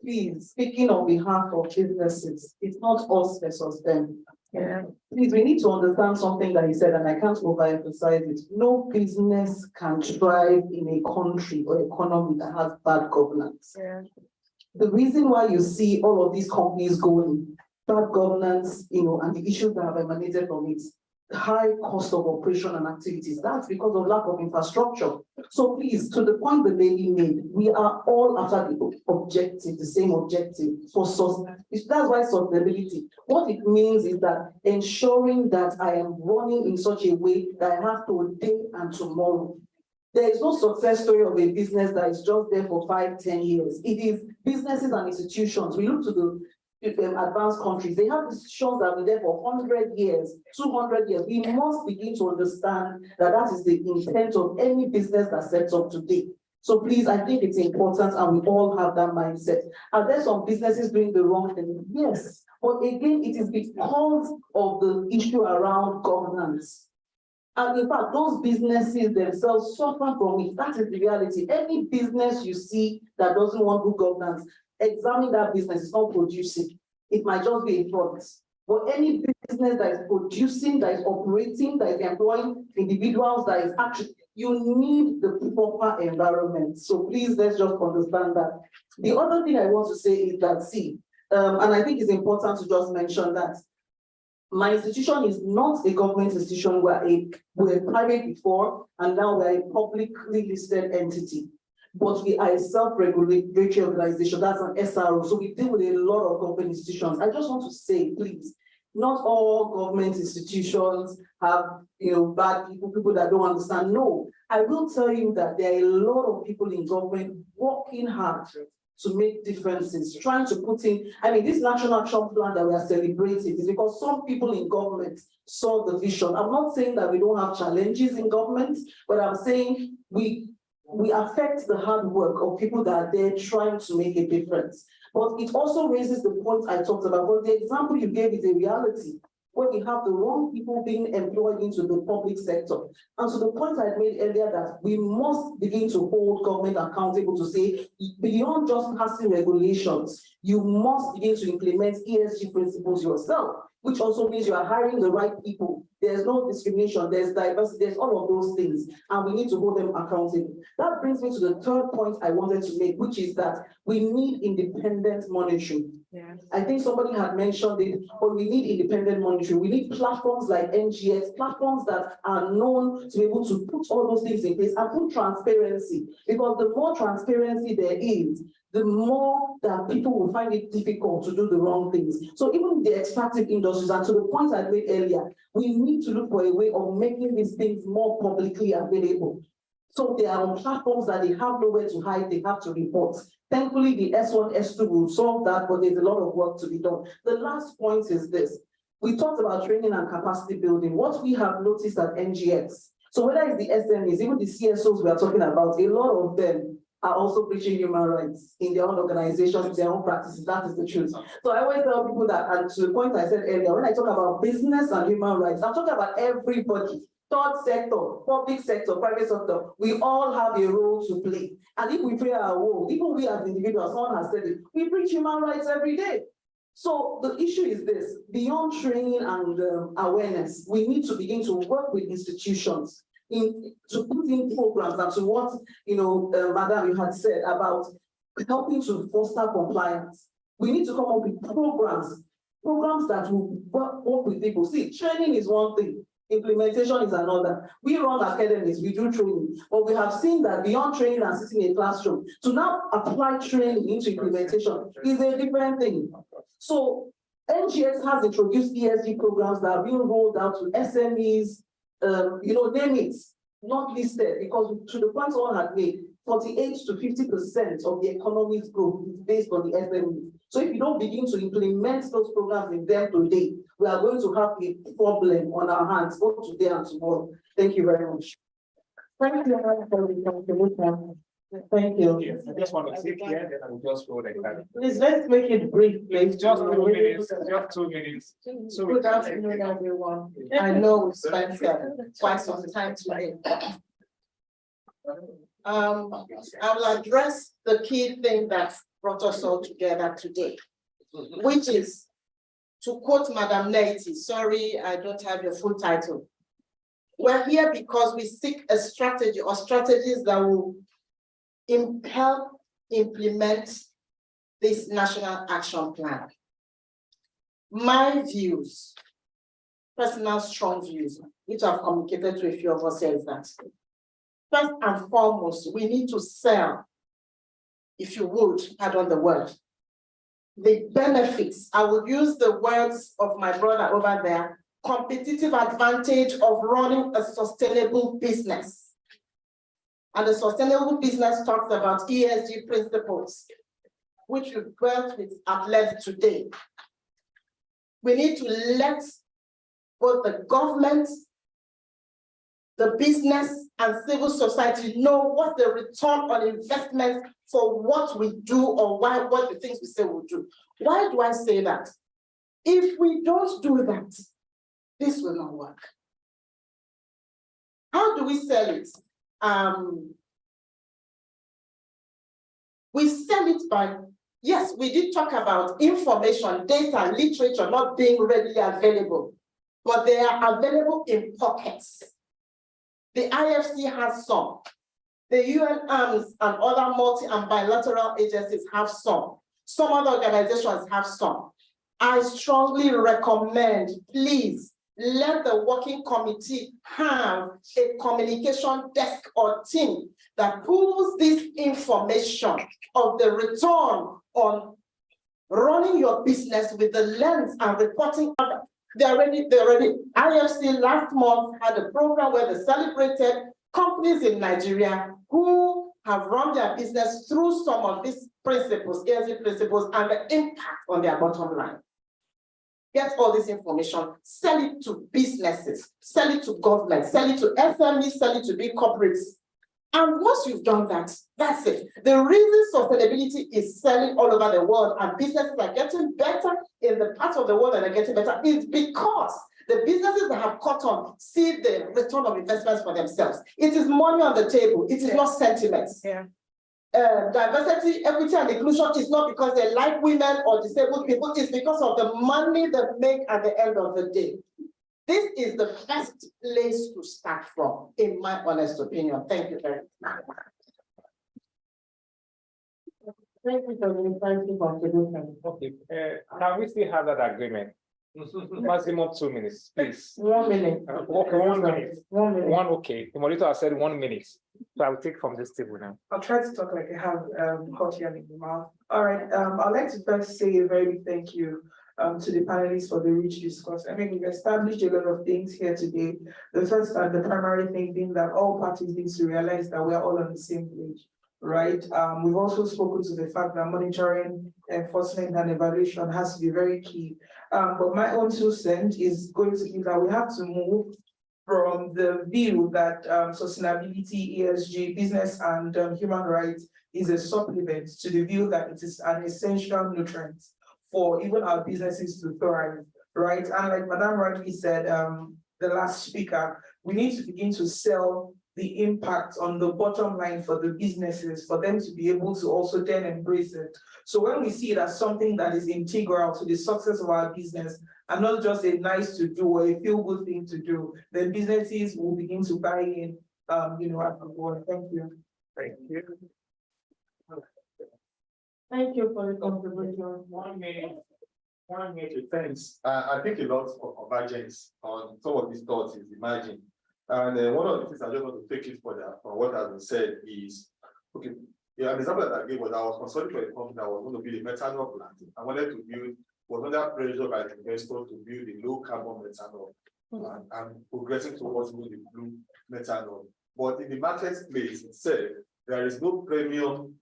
please, speaking on behalf of businesses, it's not us versus them. Yeah. Please, we need to understand something that he said, and I can't overemphasize it. No business can thrive in a country or economy that has bad governance. Yeah. The reason why you see all of these companies going, bad governance, and the issues that have emanated from it, high cost of operation and activities, that's because of lack of infrastructure. So please, to the point the lady made, we are all after the objective, the same objective for that's why sustainability. What it means is that ensuring that I am running in such a way that I have today and tomorrow. There is no success story of a business that is just there for 5-10 years. It is businesses and institutions. We look to the advanced countries, they have institutions that have been there for 100 years, 200 years. We must begin to understand that that is the intent of any business that sets up today. So please, I think it's important and we all have that mindset. Are there some businesses doing the wrong thing? Yes, but again, it is because of the issue around governance. And in fact, those businesses themselves suffer from it. That is the reality. Any business you see that doesn't want good governance, examine that business. It's not producing. It might just be a product. But any business that is producing, that is operating, that is employing individuals, that is actually, you need the proper environment. So please, let's just understand that. The other thing I want to say is that, and I think it's important to just mention that my institution is not a government institution. We're private before, and now we're a publicly listed entity. But we are a self-regulatory organization, that's an SRO, so we deal with a lot of government institutions. I just want to say, please, not all government institutions have bad people that don't understand. No, I will tell you that there are a lot of people in government working hard to make differences, trying to put in, this National Action Plan that we are celebrating is because some people in government saw the vision. I'm not saying that we don't have challenges in government, but I'm saying we affect the hard work of people that are there trying to make a difference. But it also raises the point I talked about. But the example you gave is a reality, where we have the wrong people being employed into the public sector. And so the point I made earlier that we must begin to hold government accountable to say, beyond just passing regulations, you must begin to implement ESG principles yourself, which also means you are hiring the right people. There's no discrimination, there's diversity, there's all of those things, and we need to hold them accountable. That brings me to the third point I wanted to make, which is that we need independent monitoring. Yeah. I think somebody had mentioned it, but we need independent monitoring. We need platforms like NGX, platforms that are known to be able to put all those things in place and put transparency, because the more transparency there is, the more that people will find it difficult to do the wrong things. So even the extractive industries, and to the point I made earlier, we need to look for a way of making these things more publicly available. So they are on platforms that they have nowhere to hide, they have to report. Thankfully, the S1, S2 will solve that, but there's a lot of work to be done. The last point is this. We talked about training and capacity building. What we have noticed at NGX, so whether it's the SMEs, even the CSOs we are talking about, a lot of them are also preaching human rights in their own organizations, their own practices. That is the truth. So I always tell people that, and to the point I said earlier, when I talk about business and human rights, I'm talking about everybody. Third sector, public sector, private sector, we all have a role to play. And if we play our role, even we as individuals, someone has said it, we preach human rights every day. So the issue is this, beyond training and awareness, we need to begin to work with institutions to put in programs and to what, Madam, you had said about helping to foster compliance. We need to come up with programs that will work with people. See, training is one thing. Implementation is another. We run academies, we do training, but we have seen that beyond training and sitting in a classroom, to now apply training into implementation is a different thing. So NGX has introduced ESG programs that are being rolled out to SMEs, name it, not listed, because to the point someone had made, 48 to 50% of the economy's growth is based on the SMEs. So if you don't begin to implement those programs in them today, we are going to have a problem on our hands, both today and tomorrow. Thank you very much. Thank you for the contribution. Thank you. Yes, I just want to sit here, then I will just go like that. Please, let's make it brief, please. Just 2 minutes, just 2 minutes. So Good afternoon, everyone. I know we spent quite some time today. I will address the key thing that brought us all together today, which is, to quote Madam Naiti, sorry, I don't have your full title. We're here because we seek a strategy or strategies that will help implement this national action plan. My views, personal strong views, which I've communicated to a few of us here, is that first and foremost, we need to sell, if you would, pardon the word, the benefits. I will use the words of my brother over there, competitive advantage of running a sustainable business. And the sustainable business talks about ESG principles, which we've dealt with at length today. We need to let both the government, the business, and civil society know what the return on investment for what we do, or what the things we say we'll do. Why do I say that? If we don't do that, this will not work. How do we sell it? We sell it by, yes, we did talk about information, data, literature not being readily available, but they are available in pockets. The IFC has some. The UN ARMS and other multi and bilateral agencies have some. Some other organizations have some. I strongly recommend, please, let the working committee have a communication desk or team that pulls this information of the return on running your business with the lens and reporting. They're already, IFC last month had a program where they celebrated companies in Nigeria who have run their business through some of these principles, ESG principles, and the impact on their bottom line. Get all this information, sell it to businesses, sell it to government, sell it to SMEs, sell it to big corporates. And once you've done that, that's it. The reason sustainability is selling all over the world and businesses are getting better in the parts of the world that are getting better is because the businesses that have caught on see the return of investments for themselves. It is money on the table. It is not sentiments. Yeah. Diversity, equity, and inclusion is not because they like women or disabled people. It's because of the money they make at the end of the day. This is the best place to start from, in my honest opinion. Thank you very much. Thank you for the insightful contribution. Okay, can we still have that agreement? Maximum 2 minutes, please. 1 minute. Okay, 1 minute. 1 minute. One, okay. The monitor has said 1 minute. So I will take from this table now. I'll try to talk like I have hot air in the mouth. All right, I'd like to first say a very big thank you to the panelists for the rich discourse. I mean, we've established a lot of things here today. The first and the primary thing being that all parties need to realize that we're all on the same page, right? We've also spoken to the fact that monitoring, enforcement, and evaluation has to be very key. But my own 2 cents is going to be that we have to move from the view that sustainability, ESG, business, and human rights is a supplement to the view that it is an essential nutrient for even our businesses to thrive, right? And like Madam rightly said, the last speaker, we need to begin to sell the impact on the bottom line for the businesses, for them to be able to also then embrace it. So when we see it as something that is integral to the success of our business, and not just a nice to do or a feel-good thing to do, then businesses will begin to buy in, at the board. Thank you. Thank you. Thank you for the contribution. 1 minute. 1 minute. Thanks. I think a lot of convergence on some of these thoughts is emerging. And one of the things I just want to take it further from what has been said is, okay, yeah, an example that I gave was I was consulting for a company that was going to build a methanol plant. I wanted to build, was under pressure by the investor to build a low carbon methanol and progressing towards the blue methanol. But in the marketplace itself, there is no premium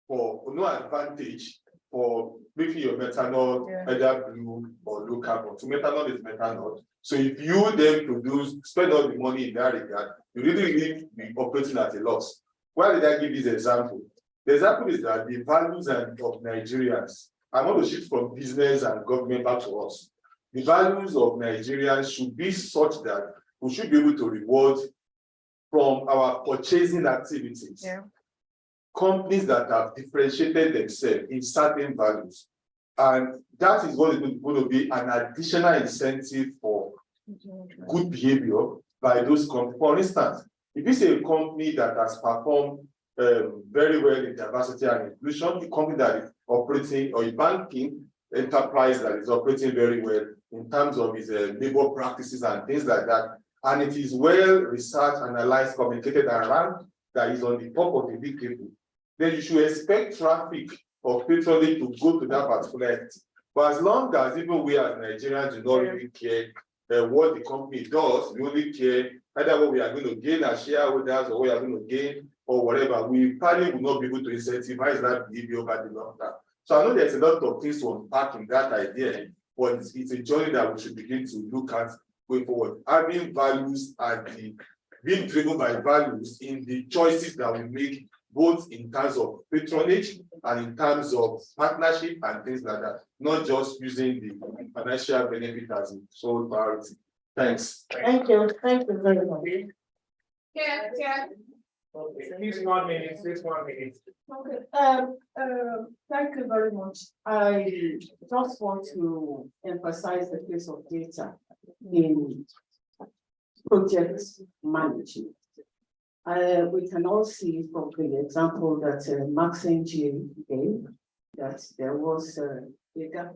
for no advantage for making your methanol either blue or low carbon. So methanol is methanol. So if you then spend all the money in that regard, you really be operating at a loss. Why did I give this example? The example is that the values of Nigerians, I want to shift from business and government back to us. The values of Nigerians should be such that we should be able to reward from our purchasing activities. Yeah. Companies that have differentiated themselves in certain values. And that is what is going to be an additional incentive for good behavior by those companies. For instance, if you say a company that has performed very well in diversity and inclusion, a company that is operating, or a banking enterprise that is operating very well in terms of its labor practices and things like that, and it is well researched, analyzed, communicated, and ranked, that is on the top of the big table, then you should expect traffic of patronage to go to that particular entity. But as long as even we as Nigerians do not really care what the company does, we only care either what we are going to gain as shareholders or what we are going to gain or whatever, we probably will not be able to incentivize that behavior over the long term. So I know there's a lot of things to unpack in that idea, but it's a journey that we should begin to look at going forward. Having values and being driven by values in the choices that we make, both in terms of patronage and in terms of partnership and things like that, not just using the financial benefit as a sole priority. Thanks. Thank you very much. Yeah. Please 1 minute, please 1 minute. Okay, thank you very much. I just want to emphasize the case of data in project management. We can all see from the example that Maxine G gave that there was a gap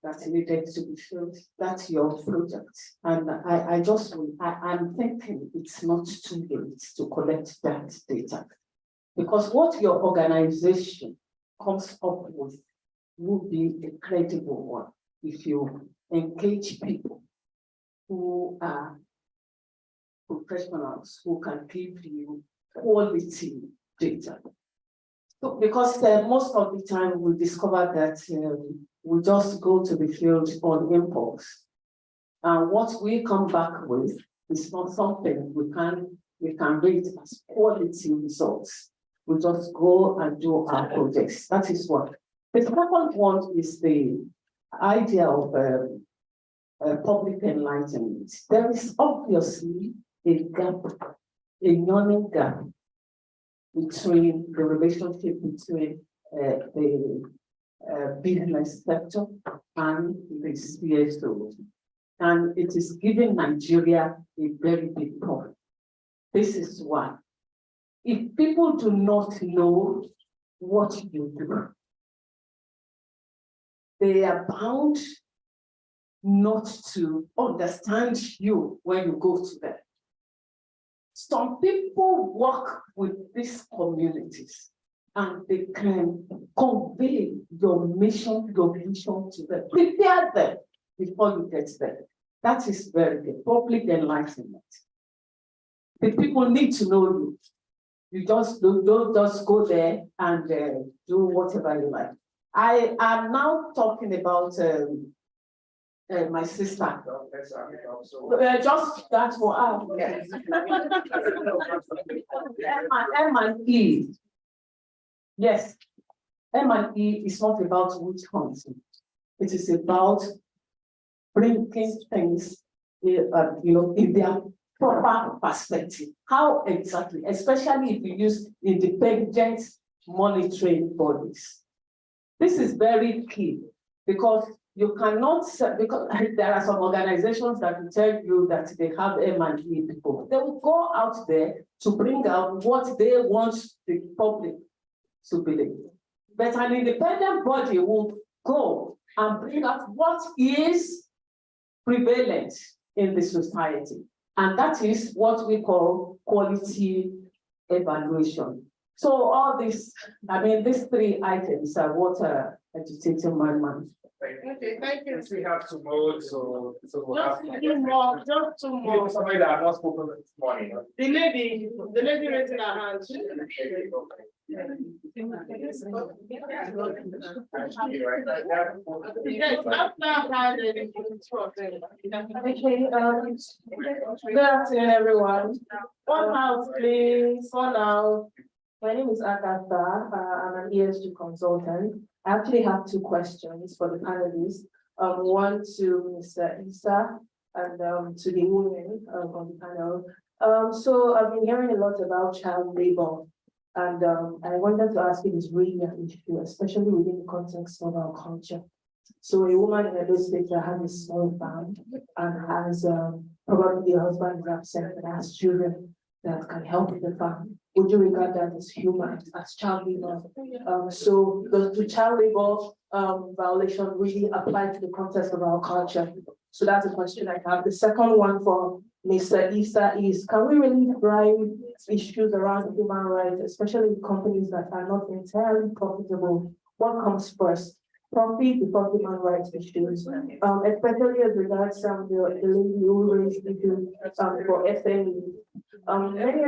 that needed to be filled. That's your project. And I'm thinking it's not too late to collect that data. Because what your organization comes up with will be a credible one if you engage people who are professionals who can give you quality data. So, because most of the time we discover that we just go to the field on impulse. And what we come back with is not something we can rate as quality results. We just go and do our projects. That is one. The second one is the idea of public enlightenment. There is obviously a gap, a yawning gap between the relationship between the business sector and the CSO. And it is giving Nigeria a very big problem. This is why. If people do not know what you do, they are bound not to understand you when you go to them. Some people work with these communities and they can convey your mission, your vision to them. Prepare them before you get there. That is very good. Public enlightenment. The people need to know you. You just don't just go there and do whatever you like. I am now talking about my sister. Just that for us. M&E. Yes, M&E is not about witch hunting. It is about bringing things, in their proper perspective. How exactly, especially if you use independent monitoring bodies. This is very key because you cannot, because there are some organizations that will tell you that they have M&E people. They will go out there to bring out what they want the public to believe. But an independent body will go and bring out what is prevalent in the society. And that is what we call quality evaluation. So all this, these three items are what are agitating my mind. Okay, thank you. We have to vote, so we'll have Just two more, just two more. somebody that has not spoken this morning. The lady raising her hand. Yes, after her, Good afternoon, everyone. One out, please. One out. My name is Agatha. I'm an ESG consultant. I actually have two questions for the panelists. One to Mr. Issa and to the women on the panel. So I've been hearing a lot about child labor. And I wanted to ask you this really an issue, especially within the context of our culture. So a woman in Edo State that has a small farm and has probably the husband is absent and has children that can help with the farm. Would you regard that as human, as child labor? So does the child labor violation really apply to the context of our culture? So that's a question I have. The second one for Mr. Issa is, can we really drive issues around human rights, especially companies that are not entirely profitable? What comes first? Profit before human rights issues, especially as regards the lady who raised issues for SMEs. Many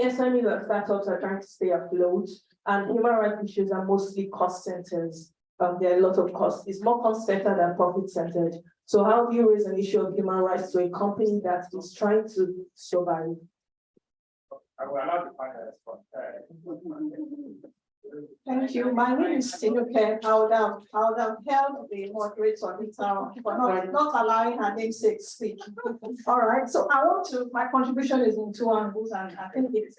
SMEs and startups are trying to stay afloat, and human rights issues are mostly cost centers. There are a lot of costs. It's more cost centered than profit centered. So how do you raise an issue of human rights to a company that is trying to survive? I will allow the panelists for Thank you. My name is Sinuke. I would have held the moderator for not allowing her namesake speak. All right. So my contribution is in two angles, and I think it's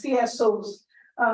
CSOs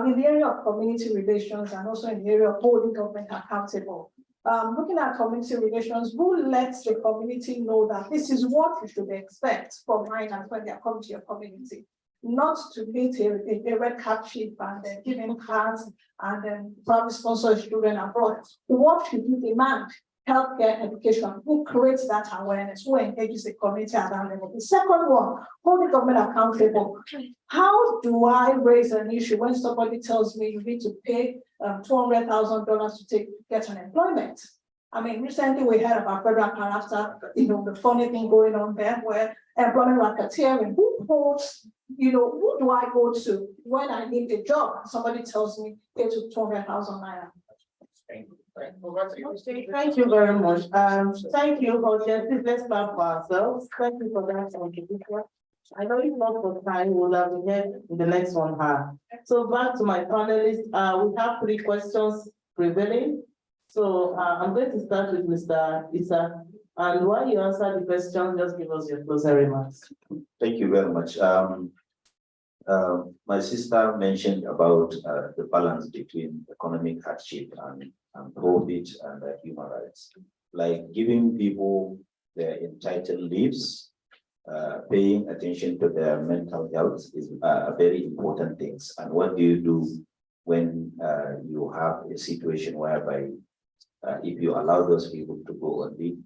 in the area of community relations and also in the area of holding government accountable. Looking at community relations, who lets the community know that this is what you should expect from minors when they are coming to your community? Not to meet a red cap sheet and then give him cards and then probably sponsor children abroad. What should you demand? Healthcare, education. Who creates that awareness? Who engages the community around them? The second one, hold the government accountable. How do I raise an issue when somebody tells me you need to pay $200,000 to get unemployment? I mean, recently we heard about federal character, the funny thing going on there where employment racketeering. Who holds, who do I go to when I need a job? Somebody tells me pay to 200,000 naira. Thank you very much. Thank you, Roger. Let's clap for ourselves. Thank you for that contribution. I know it's not for time, we'll have here in the next one. So back to my panelists, we have 3 questions prevailing. So I'm going to start with Mr. Issa. And while you answer the question, just give us your closing remarks. Thank you very much. My sister mentioned about the balance between economic hardship and profit and human rights, like giving people their entitled leaves, paying attention to their mental health is very important things. And what do you do when you have a situation whereby if you allow those people to go and leave,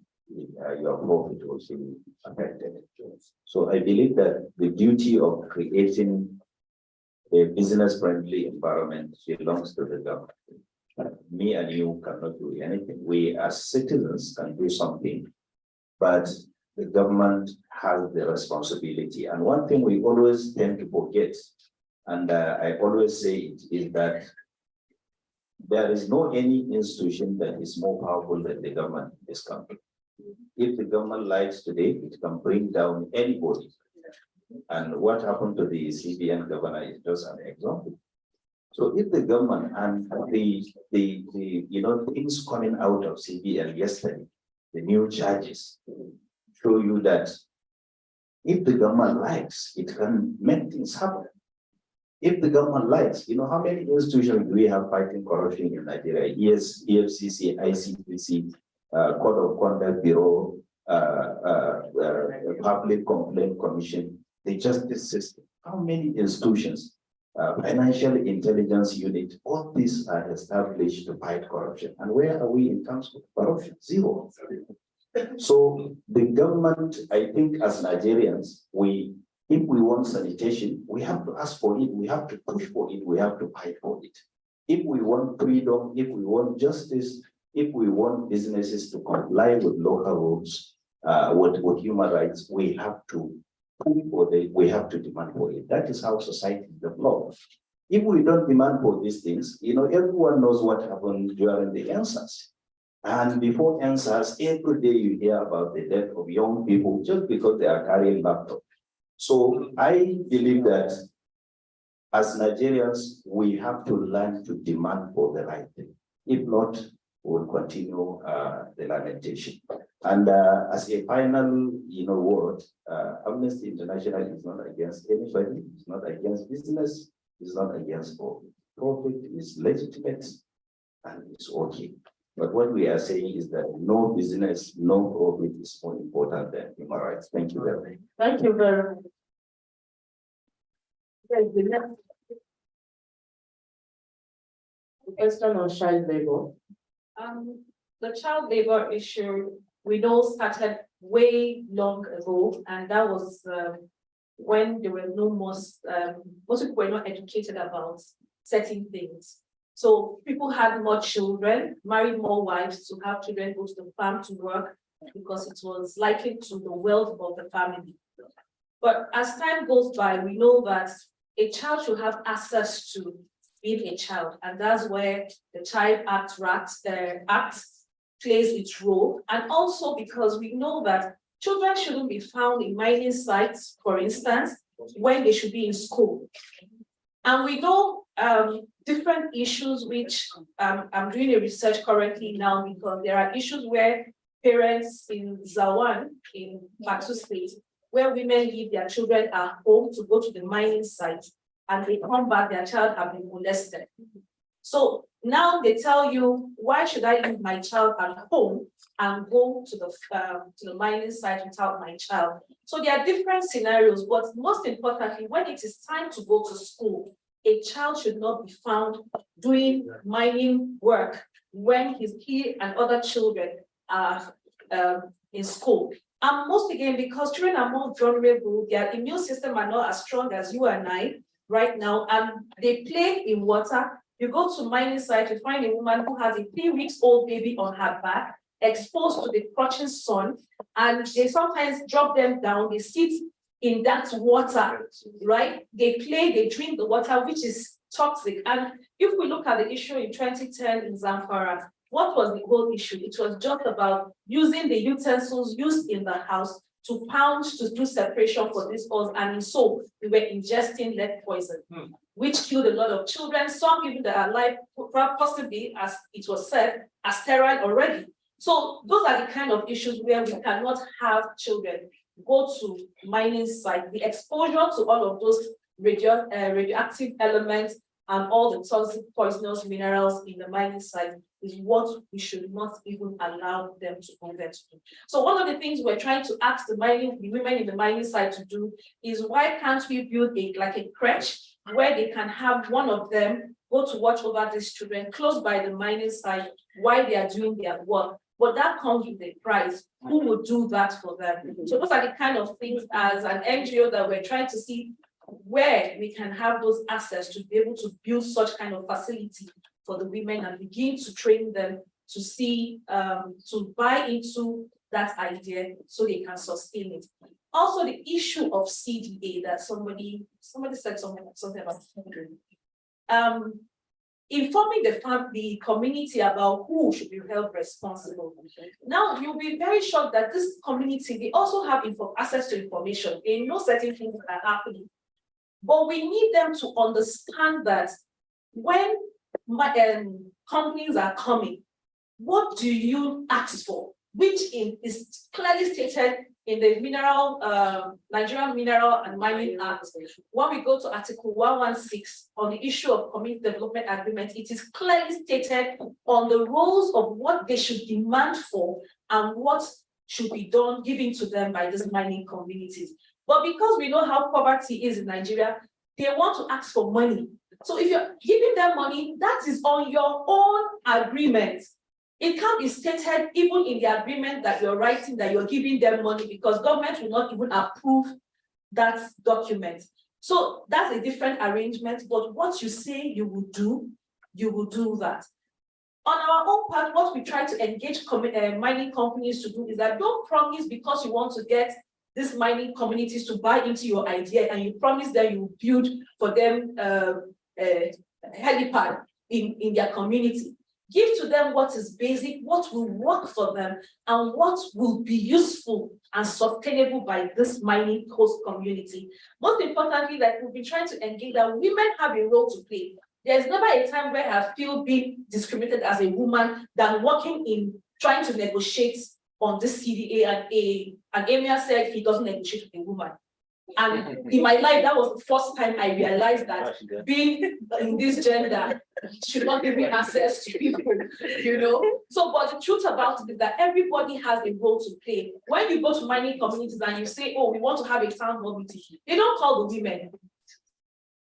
your profit will be affected. So I believe that the duty of creating a business-friendly environment belongs to the government. Me and you cannot do anything. We as citizens can do something, but the government has the responsibility. And one thing we always tend to forget, and I always say it, is that there is no any institution that is more powerful than the government in this country. If the government likes today, it can bring down anybody. And what happened to the CBN governor is just an example. So if the government and the things coming out of CBN yesterday, the new charges show you that if the government likes, it can make things happen. If the government likes, how many institutions do we have fighting corruption in Nigeria? Yes, EFCC, ICPC, Code of Conduct Bureau, Public Complaint Commission, the Justice System. How many institutions, Financial Intelligence Unit, all these are established to fight corruption. And where are we in terms of corruption? Zero. So the government, I think as Nigerians, if we want sanitation, we have to ask for it, we have to push for it, we have to fight for it. If we want freedom, if we want justice, if we want businesses to comply with local rules, with human rights, we have to push for it, we have to demand for it. That is how society develops. If we don't demand for these things, everyone knows what happened during the answers. And before answers, every day you hear about the death of young people just because they are carrying laptops. So I believe that as Nigerians, we have to learn to demand for the right thing. If not, we'll continue the lamentation. And as a final, word, Amnesty International is not against anybody, it's not against business, it's not against profit. Profit is legitimate and it's okay. But what we are saying is that no business, no profit is more important than human rights. Thank you very much. Thank you very much. Okay, the next question on child labor. The child labor issue, we know started way long ago, and that was when there were no most people were not educated about certain things. So people had more children, married more wives to have children, go to the farm to work because it was likely to the wealth of the family. But as time goes by, we know that a child should have access to being a child, and that's where the Child Act plays its role. And also because we know that children shouldn't be found in mining sites, for instance, when they should be in school. And we know different issues which I'm doing a research currently now, because there are issues where parents in Zawan, in Plateau State, where women leave their children at home to go to the mining site, and they come back, their child have been molested. So now they tell you, why should I leave my child at home and go to the mining site without my child? So there are different scenarios, but most importantly, when it is time to go to school, a child should not be found doing mining work when he and other children are in school. And most again, because children are more vulnerable, their immune system are not as strong as you and I right now, and they play in water. You go to mining site, you find a woman who has a 3-week-old baby on her back, exposed to the scorching sun, and they sometimes drop them down, they sit in that water, right? They play, they drink the water, which is toxic. And if we look at the issue in 2010 in Zamfara, what was the whole issue? It was just about using the utensils used in the house to pound, to do separation for these oils, and so we were ingesting lead poison, which killed a lot of children. Some people that are alive, possibly, as it was said, are sterile already. So those are the kind of issues where we cannot have children go to mining site. The exposure to all of those radioactive elements and all the toxic poisonous minerals in the mining site is what we should not even allow them to convert to. So one of the things we're trying to ask the women in the mining site to do is, why can't we build a crèche where they can have one of them go to watch over these children close by the mining site while they are doing their work? But that comes with a price. Who would do that for them? So those are the kind of things as an NGO that we're trying to see where we can have those access to be able to build such kind of facility for the women and begin to train them to see, to buy into that idea so they can sustain it. Also, the issue of CDA that somebody said something about. Informing the community about who should be held responsible. Now, you'll be very shocked that this community, they also have access to information. They know certain things that are happening. But we need them to understand that when companies are coming, what do you ask for? Which is clearly stated in the Nigerian Mineral and Mining Act. When we go to Article 116 on the issue of community development agreement, it is clearly stated on the roles of what they should demand for and what should be done, given to them by these mining communities. But because we know how poverty is in Nigeria, they want to ask for money. So if you're giving them money, that is on your own agreement. It can't be stated even in the agreement that you're writing that you're giving them money, because government will not even approve that document. So that's a different arrangement, but what you say you will do that. On our own part, what we try to engage mining companies to do is that don't promise because you want to get these mining communities to buy into your idea and you promise that you will build for them a helipad in their community. Give to them what is basic, what will work for them, and what will be useful and sustainable by this mining host community. Most importantly, that we'll be trying to engage that women have a role to play. There's never a time where I feel being discriminated as a woman than working in trying to negotiate on this CDA, and Emir said he doesn't negotiate with a woman. And in my life, that was the first time I realized that being in this gender should not give me access to people, you know. So, but the truth about it is that everybody has a role to play. When you go to mining communities and you say, oh, we want to have a town hall meeting, they don't call the women.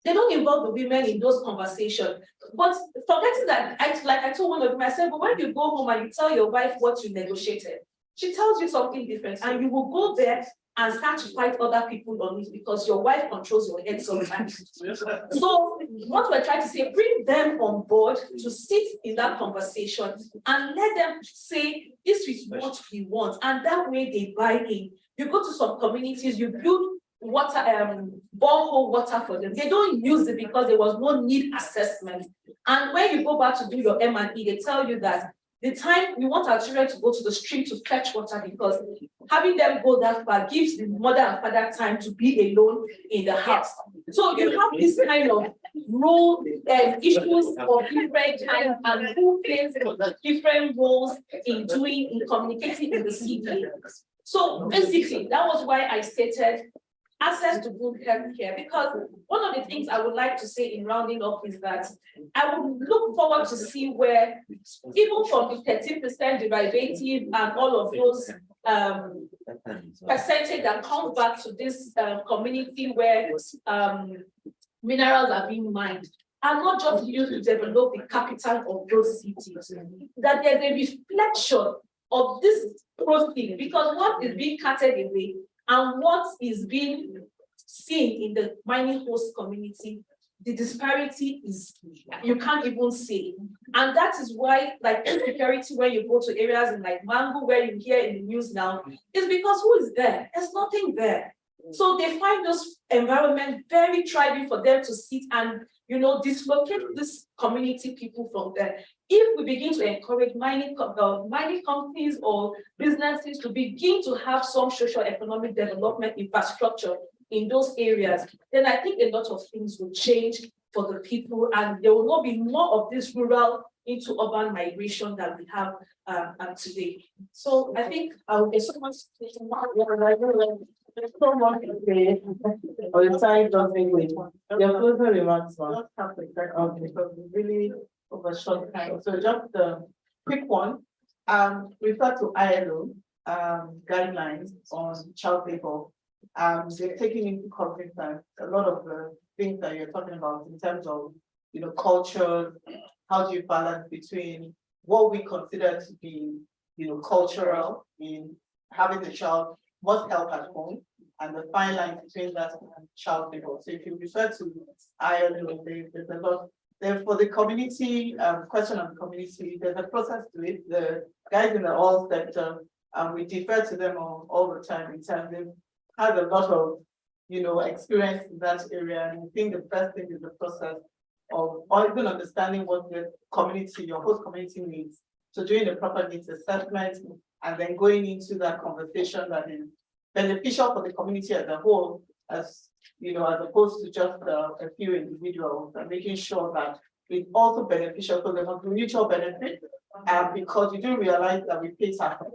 They don't involve the women in those conversations. But forgetting that, like I told one of them, I said, but when you go home and you tell your wife what you negotiated, she tells you something different, and you will go there and start to fight other people on it because your wife controls your head sometimes. So what we're trying to say, bring them on board to sit in that conversation and let them say, this is what we want. And that way they buy in. You go to some communities, you build water, borehole water for them. They don't use it because there was no need assessment. And when you go back to do your M&E, they tell you that the time we want our children to go to the stream to fetch water, because having them go that far gives the mother and father time to be alone in the house. So you have this kind of role and issues of different kinds, and who plays different roles in communicating in the city. So basically, that was why I stated access to good health care, because one of the things I would like to say in rounding up is that I would look forward to see where, even from the 13% derivative and all of those percentage that comes back to this community where minerals are being mined, are not just used to develop the capital of those cities, that there's a reflection of this proceed, because what is being carted away and what is being seen in the mining host community, the disparity is, you can't even say. And that is why, like, insecurity, when you go to areas in like Mango, where you hear in the news now, is because who is there? There's nothing there. So they find those environment very trying for them to sit and, you know, dislocate this community people from there. If we begin to encourage mining companies or businesses to begin to have some socio-economic development infrastructure in those areas, then I think a lot of things will change for the people, and there will not be more of this rural into urban migration that we have today. So I think there's so much. There's so much to say. Or the time doesn't wait. Your closing remarks, man. Okay, because we really overshot time. So just a quick one. Refer to ILO guidelines on child labor. They're taking into consideration a lot of the things that you're talking about in terms of, you know, culture. How do you balance between what we consider to be, you know, cultural in having the child must help at home, and the fine line between that and child labor. So if you refer to ILO, there's a lot. Then for the community, question on the community, there's a process to it. The guys in the oil sector, we defer to them all the time in terms of had a lot of, you know, experience in that area. And I think the first thing is the process of even understanding what the community, your host community needs. So doing the proper needs assessment and then going into that conversation that is beneficial for the community as a whole, as you know, as opposed to just a few individuals, and making sure that it's also beneficial for the mutual benefit, because you do realize that we pay taxes,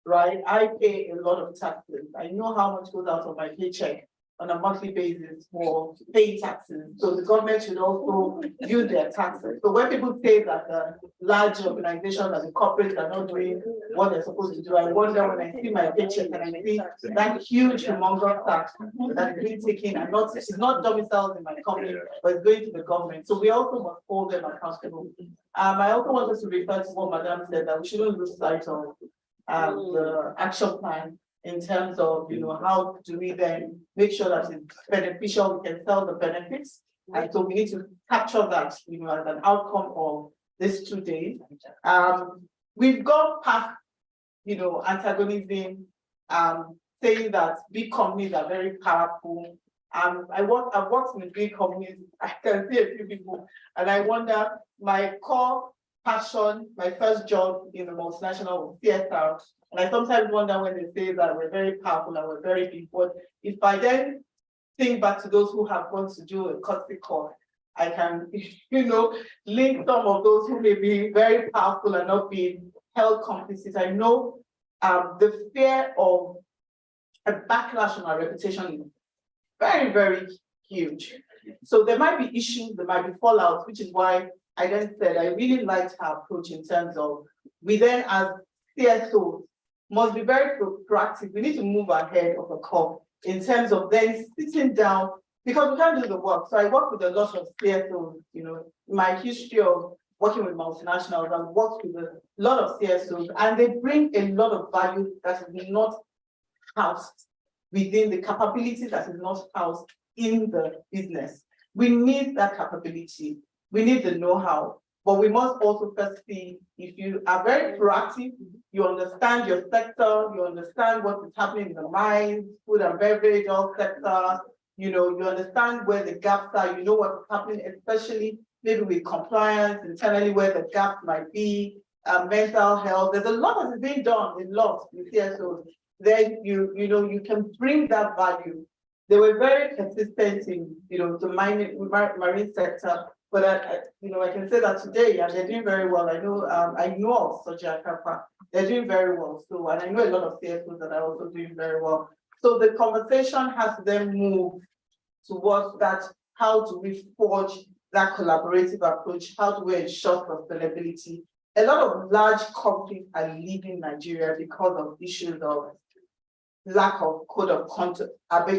right? I pay a lot of taxes. I know how much goes out of my paycheck on a monthly basis for paying taxes. So the government should also use their taxes. So when people say that the large organizations and the corporates are not doing what they're supposed to do, I wonder when I see my paycheck and I see that huge humongous tax that is being taken and it's not domiciled in my company, but it's going to the government. So we also must hold them accountable. I also wanted to refer to what Madam said, that we shouldn't lose sight of the action plan in terms of, you know, how do we then make sure that it's beneficial, we can sell the benefits. And so we need to capture that, you know, as an outcome of this 2 days. We've gone past, you know, antagonism, saying that big companies are very powerful. I've worked in big companies, I can see a few people, and I wonder, my core passion, my first job in the multinational was CSR. And I sometimes wonder when they say that we're very powerful and we're very big, but if I then think back to those who have gone to do a courtesy course, I can, you know, link some of those who may be very powerful and not being held complicit. I know the fear of a backlash on our reputation is very, very huge. So there might be issues, there might be fallout, which is why I then said I really liked her approach in terms of we then as CSOs must be very proactive. We need to move ahead of the curve in terms of then sitting down because we can't do the work. So I work with a lot of CSOs, you know, my history of working with multinationals and worked with a lot of CSOs, and they bring a lot of value that is not housed within the capabilities that is not housed in the business. We need that capability. We need the know-how, but we must also first see if you are very proactive, you understand your sector, you understand what is happening in the mines, food and beverage, all sectors, you know, you understand where the gaps are, you know what's happening, especially maybe with compliance internally where the gaps might be, mental health. There's a lot that is being done, a lot with CSOs. Then you can bring that value. They were very consistent in the marine sector, but I can say that today, and they're doing very well. I know of Soja Kappa, they're doing very well. So, and I know a lot of CSOs that are also doing very well. So the conversation has to then move towards that. How do we forge that collaborative approach? How do we ensure sustainability? A lot of large companies are leaving Nigeria because of issues of lack of code of conduct,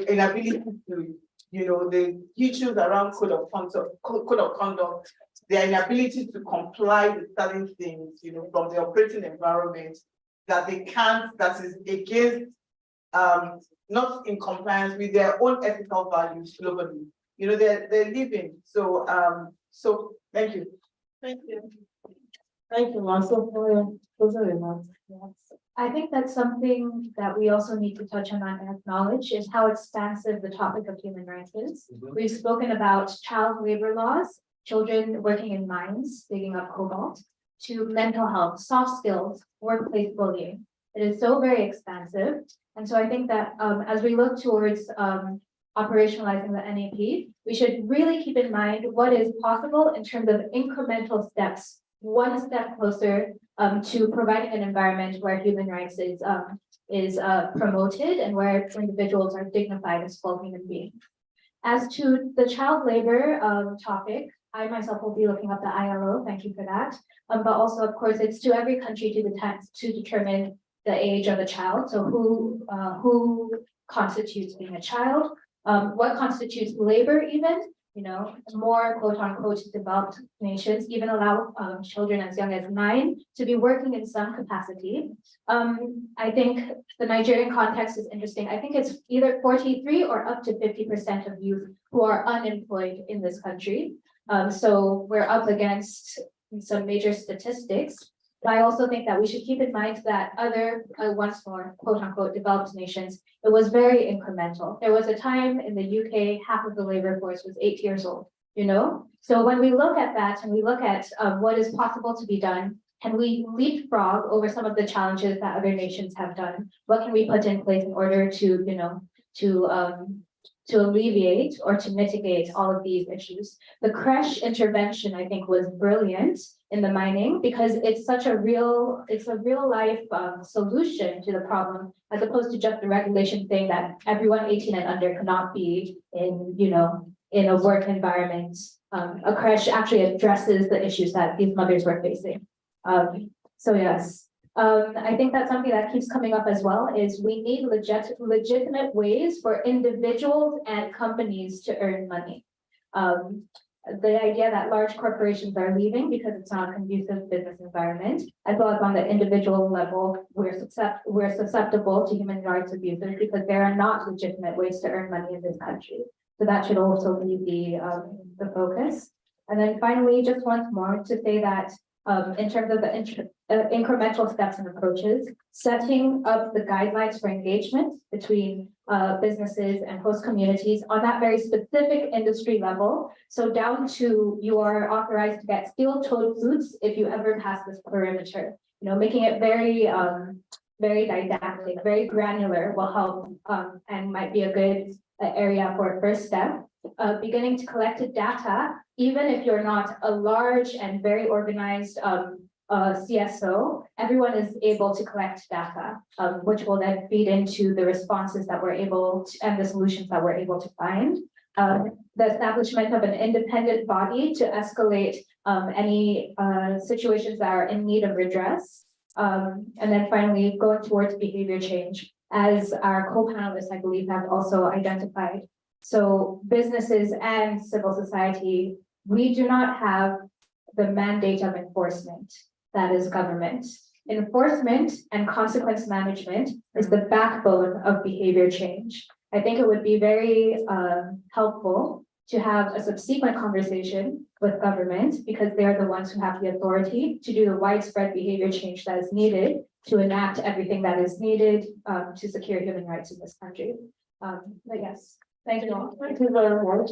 inability to, the issues around code of conduct, their inability to comply with certain things, from the operating environment that they can't, that is against, not in compliance with their own ethical values globally. They're leaving. So, thank you. Thank you. Thank you, Marcel, for your closing remarks. I think that's something that we also need to touch on and acknowledge is how expansive the topic of human rights is. We've spoken about child labor laws, children working in mines, digging up cobalt, to mental health, soft skills, workplace bullying. It is so very expansive. And so I think that as we look towards operationalizing the NAP, we should really keep in mind what is possible in terms of incremental steps, one step closer to providing an environment where human rights is promoted and where individuals are dignified as full human beings. As to the child labor topic, I myself will be looking up the ILO, thank you for that. But also, of course, it's to every country to determine the age of a child. So who constitutes being a child? What constitutes labor even? More quote unquote developed nations even allow children as young as 9 to be working in some capacity. I think the Nigerian context is interesting. I think it's either 43 or up to 50% of youth who are unemployed in this country. So we're up against some major statistics. But I also think that we should keep in mind that other, once more, quote unquote, developed nations, it was very incremental. There was a time in the UK, half of the labor force was 8 years old, So when we look at that and we look at what is possible to be done, can we leapfrog over some of the challenges that other nations have done? What can we put in place in order to alleviate or to mitigate all of these issues? The creche intervention, I think, was brilliant in the mining because it's such a real life solution to the problem, as opposed to just the regulation saying that everyone 18 and under cannot be in a work environment. A creche actually addresses the issues that these mothers were facing. So yes. I think that's something that keeps coming up as well, is we need legitimate ways for individuals and companies to earn money. The idea that large corporations are leaving because it's not a conducive business environment, as well as on the individual level, we're susceptible to human rights abuses because there are not legitimate ways to earn money in this country. So that should also be the focus. And then finally, just once more to say that in terms of the incremental steps and approaches, setting up the guidelines for engagement between businesses and host communities on that very specific industry level. So down to you are authorized to get steel-toed boots if you ever pass this perimeter. Making it very didactic, very granular will help and might be a good area for a first step. Beginning to collect data, even if you're not a large and very organized CSO, everyone is able to collect data, which will then feed into the responses that we're able to, and the solutions that we're able to find. The establishment of an independent body to escalate any situations that are in need of redress. And then finally, going towards behavior change, as our co-panelists, I believe, have also identified. So businesses and civil society, we do not have the mandate of enforcement. That is government. Enforcement and consequence management is the backbone of behavior change. I think it would be very helpful to have a subsequent conversation with government, because they're the ones who have the authority to do the widespread behavior change that is needed to enact everything that is needed to secure human rights in this country. But yes, thank you all. Thank you very much.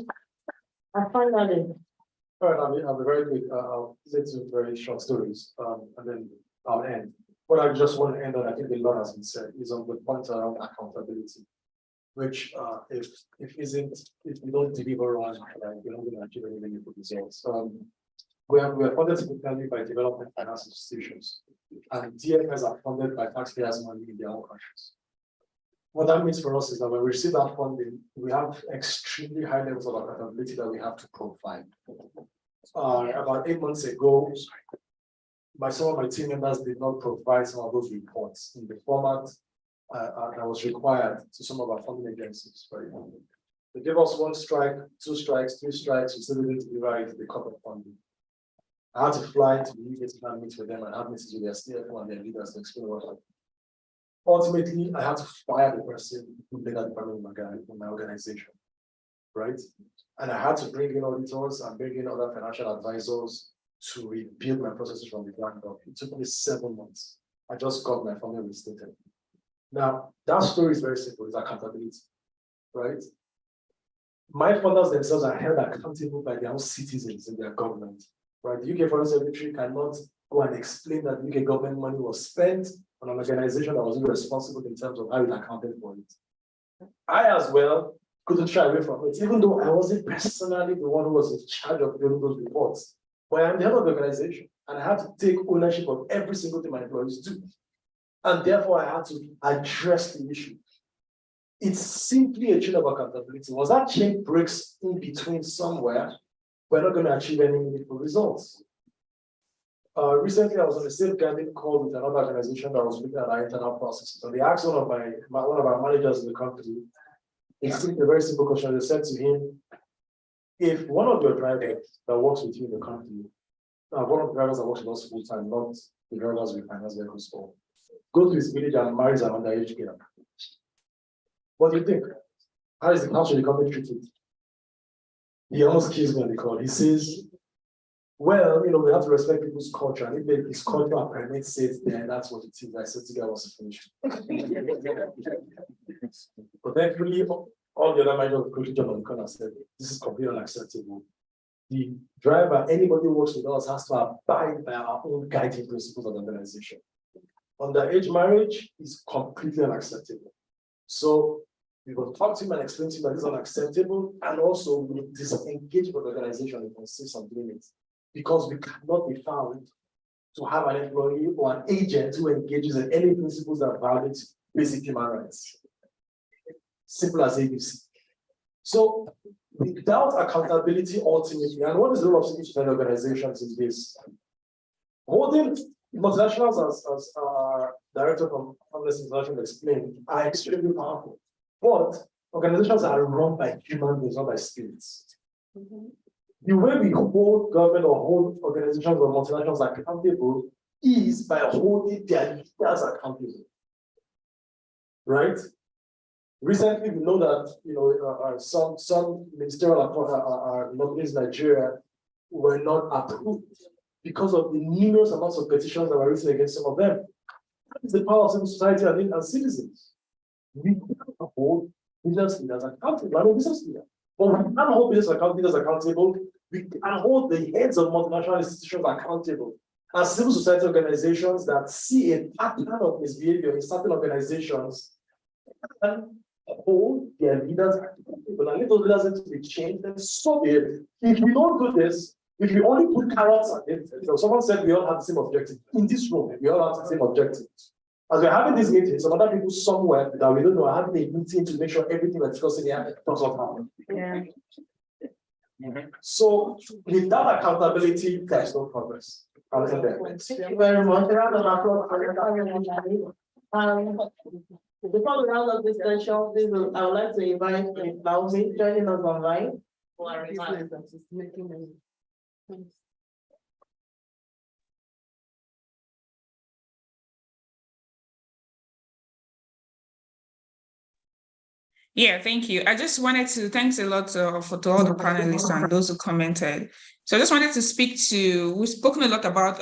Finally, All right, I'll be very quick. I'll say two very short stories, and then I'll end. What I just want to end on, I think a lot has been said, is on the point around accountability, which if we don't deliver on, we're not going to achieve any meaningful results. We are funded significantly by development finance institutions, and DFS are funded by taxpayers' money in their own countries. What that means for us is that when we receive that funding, we have extremely high levels of accountability that we have to provide. About 8 months ago, some of my team members did not provide some of those reports in the format that was required to some of our funding agencies. Right? They gave us 1 strike, 2 strikes, 3 strikes, we still didn't deliver it to the cut of funding. I had to fly to the UK to meet with them and have meetings with their CFO and their leaders to explain what happened. Ultimately, I had to fire the person who led that department in my organization, right? And I had to bring in auditors and bring in other financial advisors to rebuild my processes from the ground up. It took me 7 months. I just got my family restated. Now, that story is very simple, it's accountability, right? My funders themselves are held accountable by their own citizens in their government, right? The UK Foreign Secretary cannot go and explain that UK government money was spent on an organization that was irresponsible in terms of how it accounted for it. I as well couldn't shy away from it, even though I wasn't personally the one who was in charge of building those reports. But I'm the head of the organization, and I had to take ownership of every single thing my employees do. And therefore, I had to address the issue. It's simply a chain of accountability. Once that chain breaks in between somewhere, we're not going to achieve any meaningful results. Recently, I was on a safeguarding call with another organization that was looking at our internal processes. And they asked one of our managers in the company, a very simple question. They said to him, if one of your drivers that works with you in the company, one of the drivers that works with us full time, not the drivers we finance vehicles for, go to his village and marries an underage girl. What do you think? How should the company treat it? He almost kills me on the call. He says, well, we have to respect people's culture. And if his culture permits it, then that's what it is. I said the guy was finished. But thankfully, all the other managers quickly jumped on the corner and said, this is completely unacceptable. The driver, anybody who works with us, has to abide by our own guiding principles of the organization. Underage marriage is completely unacceptable. So we will talk to him and explain to him that this is unacceptable, and also we will disengage with the organization if we insist on doing it. Because we cannot be found to have an employee or an agent who engages in any principles that violate basic human rights. Simple as ABC. So without accountability ultimately, and what is the role of civil society organizations in this? Holding multinationals, as our director from Amnesty International explained, are extremely powerful. But organizations are run by human beings, not by spirits. The way we hold government or hold organizations or multinationals accountable is by holding their leaders accountable, right? Recently, we know that some ministerial nominees in Nigeria were not approved because of the numerous amounts of petitions that were written against some of them. That is the power of civil society and citizens. We cannot hold business leaders accountable. I'm a business leader. But we can't hold business leaders accountable. We can hold the heads of multinational institutions accountable. As civil society organizations that see a pattern of misbehavior in certain organizations, can hold their leaders accountable. And if those leaders need to be changed, then so be it. If we don't do this, If you only put carrots at it, so someone said we all have the same objective. In this room, we all have the same objective. As we're having this meeting, some other people somewhere that we don't know are having a meeting to make sure everything we're discussing here does not happen. Yeah. So without accountability, there's no progress. I'll end there. Thank you very much. A round of applause for your before we round up this session, please, I would like to invite Naomi joining us online for our remarks. Yeah, thank you. I just wanted to thanks a lot to all the panelists and those who commented. So I just wanted to speak to, we've spoken a lot about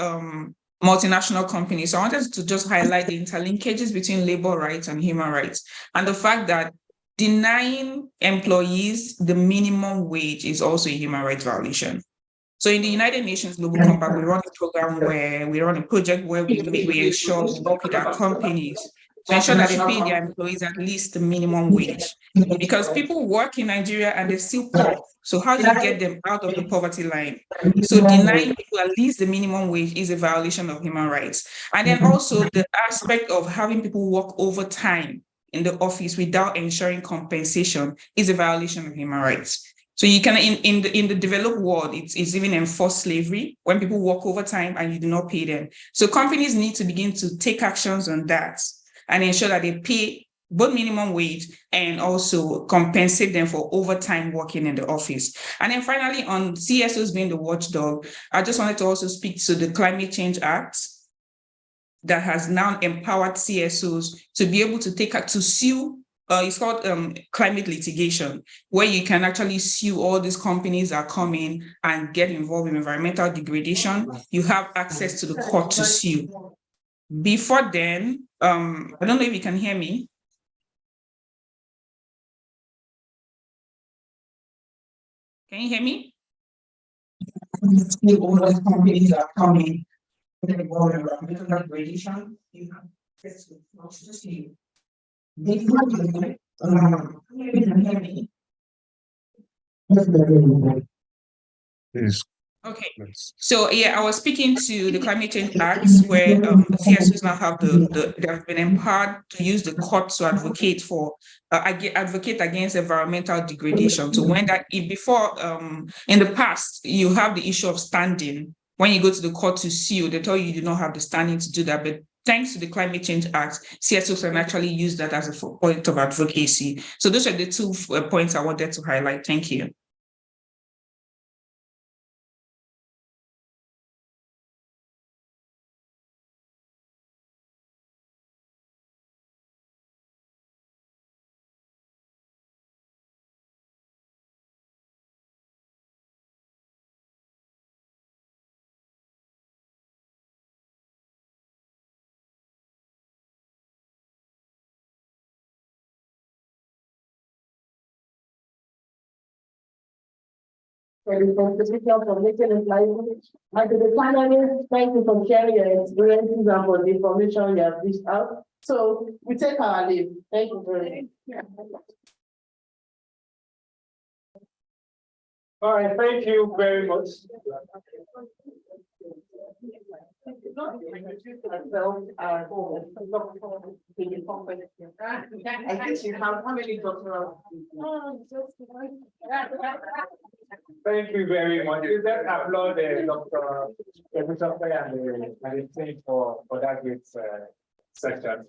multinational companies. So I wanted to just highlight the interlinkages between labor rights and human rights, and the fact that denying employees the minimum wage is also a human rights violation. So in the United Nations Global Compact, we run a program where we run a project where we ensure we work with our companies to ensure that they pay their employees at least the minimum wage. Because people work in Nigeria and they're still poor. So how do you get them out of the poverty line? So denying people at least the minimum wage is a violation of human rights. And then also the aspect of having people work overtime in the office without ensuring compensation is a violation of human rights. So you can, in the developed world, it's even enforced slavery when people work overtime and you do not pay them. So companies need to begin to take actions on that and ensure that they pay both minimum wage and also compensate them for overtime working in the office. And then finally, on CSOs being the watchdog, I just wanted to also speak to the Climate Change Act that has now empowered CSOs to be able to sue. It's called climate litigation, where you can actually sue all these companies that come in and get involved in environmental degradation. You have access to the court to sue. Before then, I don't know if you can hear me. Can you hear me? All those companies that come in with environmental degradation, you have access to the court to sue. Before then, maybe you can hear me. Yes. Okay, so yeah, I was speaking to the Climate Change Act, where CSOs now have they have been empowered to use the court to advocate for advocate against environmental degradation. So when before in the past, you have the issue of standing. When you go to the court to sue, they tell you do not have the standing to do that. But thanks to the Climate Change Act, CSOs can actually use that as a point of advocacy. So those are the 2 points I wanted to highlight. Thank you. For the contribution from making employment. And to the panelists, thank you for sharing your experiences and for the information you have reached out. So we take our leave. Thank you very much. All right, thank you very much. I guess you have how many doctoral? Thank you very much. You just applaud Dr. and the team for that great session.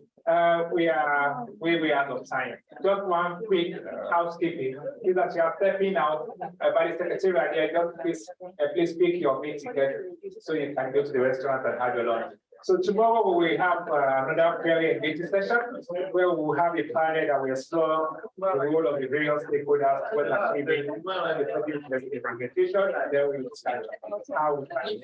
We are out of time. Just one quick housekeeping is that you are stepping out by the secretariat here. Just please pick your meat together so you can go to the restaurant and have your lunch. So tomorrow we will have another very engaging session where we will have a panel that will explore the role of the various stakeholders, whether the implementation, and then we will start how we can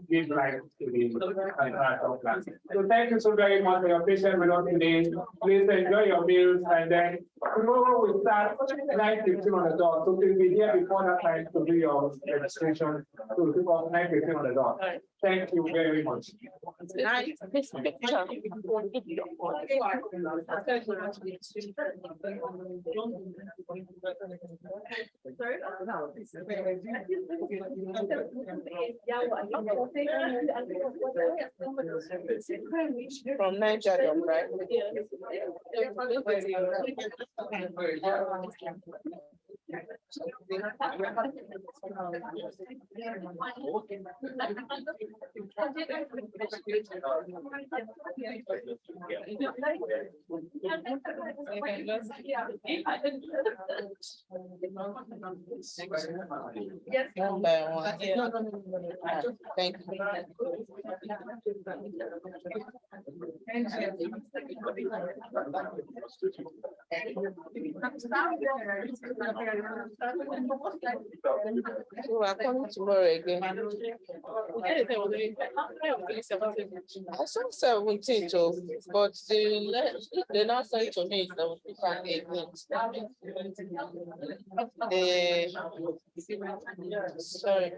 give life to the international plan. So thank you so very much for your patience with us today. Please enjoy your meals, and then tomorrow we start 9:15 on the dot. So please be here before that time to do your registration. So 9:15 on the dot. Thank you very much. This picture. From Nigeria, right? Yes. One by one. Thank you. So we're coming tomorrow again. I saw 17, so, but the last time to me is 17. Sorry.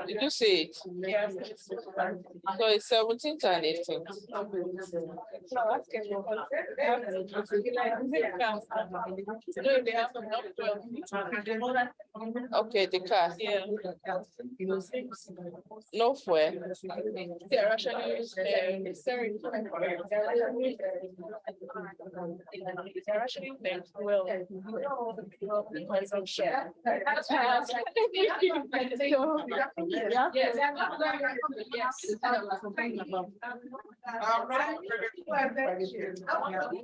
Did you see it? So it's 17th and 18th. Okay, the car. Yeah. No fuel. They're actually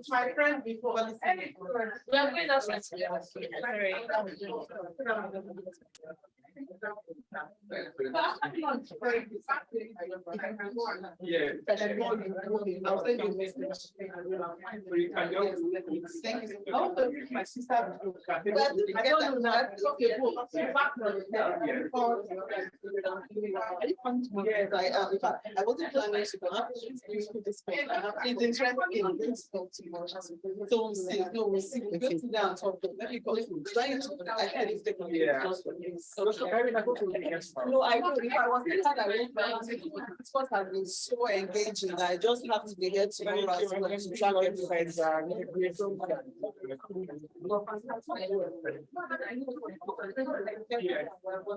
My friend before. Yeah. My sister. I don't know that. Okay, I wasn't planning to go. It's interesting. So we'll see. No, we'll see. We'll go to down and talk. Let me go. Trying to. I had it taken. Yeah. No, I know if I was the time I went back, this course has been so engaging that I just have to be here to know as well to track everything.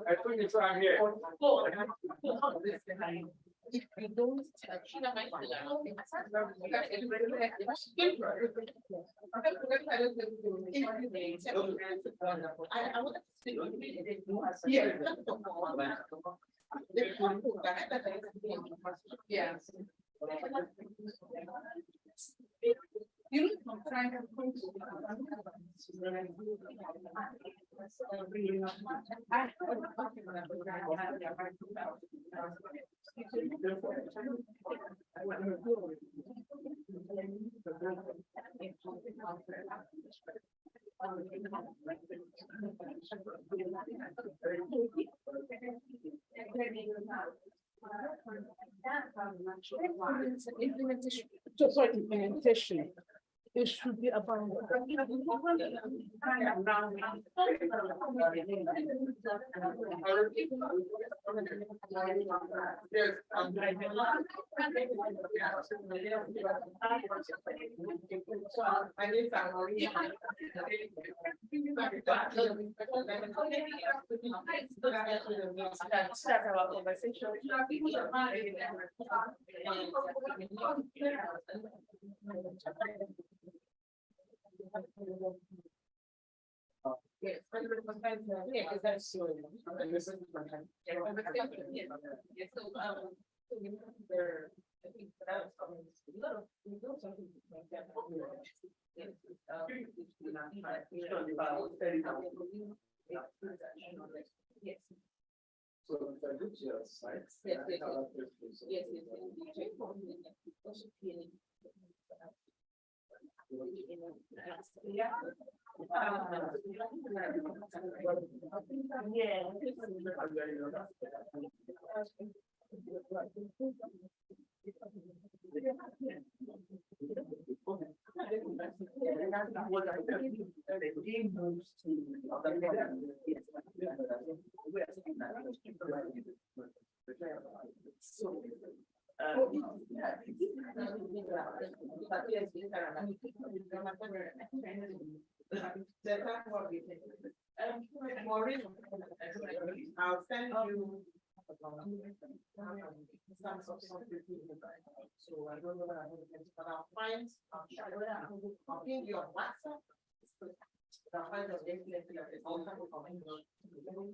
I think it's right here. If you don't touch. I want to see. Yeah. You know, I'm trying to put implementation. It should be about. Yes, that's true. Yes. So if I go to your site. I'll send you. Some sort of so I don't know what I'm going to get, but I'll find, I'll give you on WhatsApp. I'll find your definitely like it's all kind of comment. Like, you know,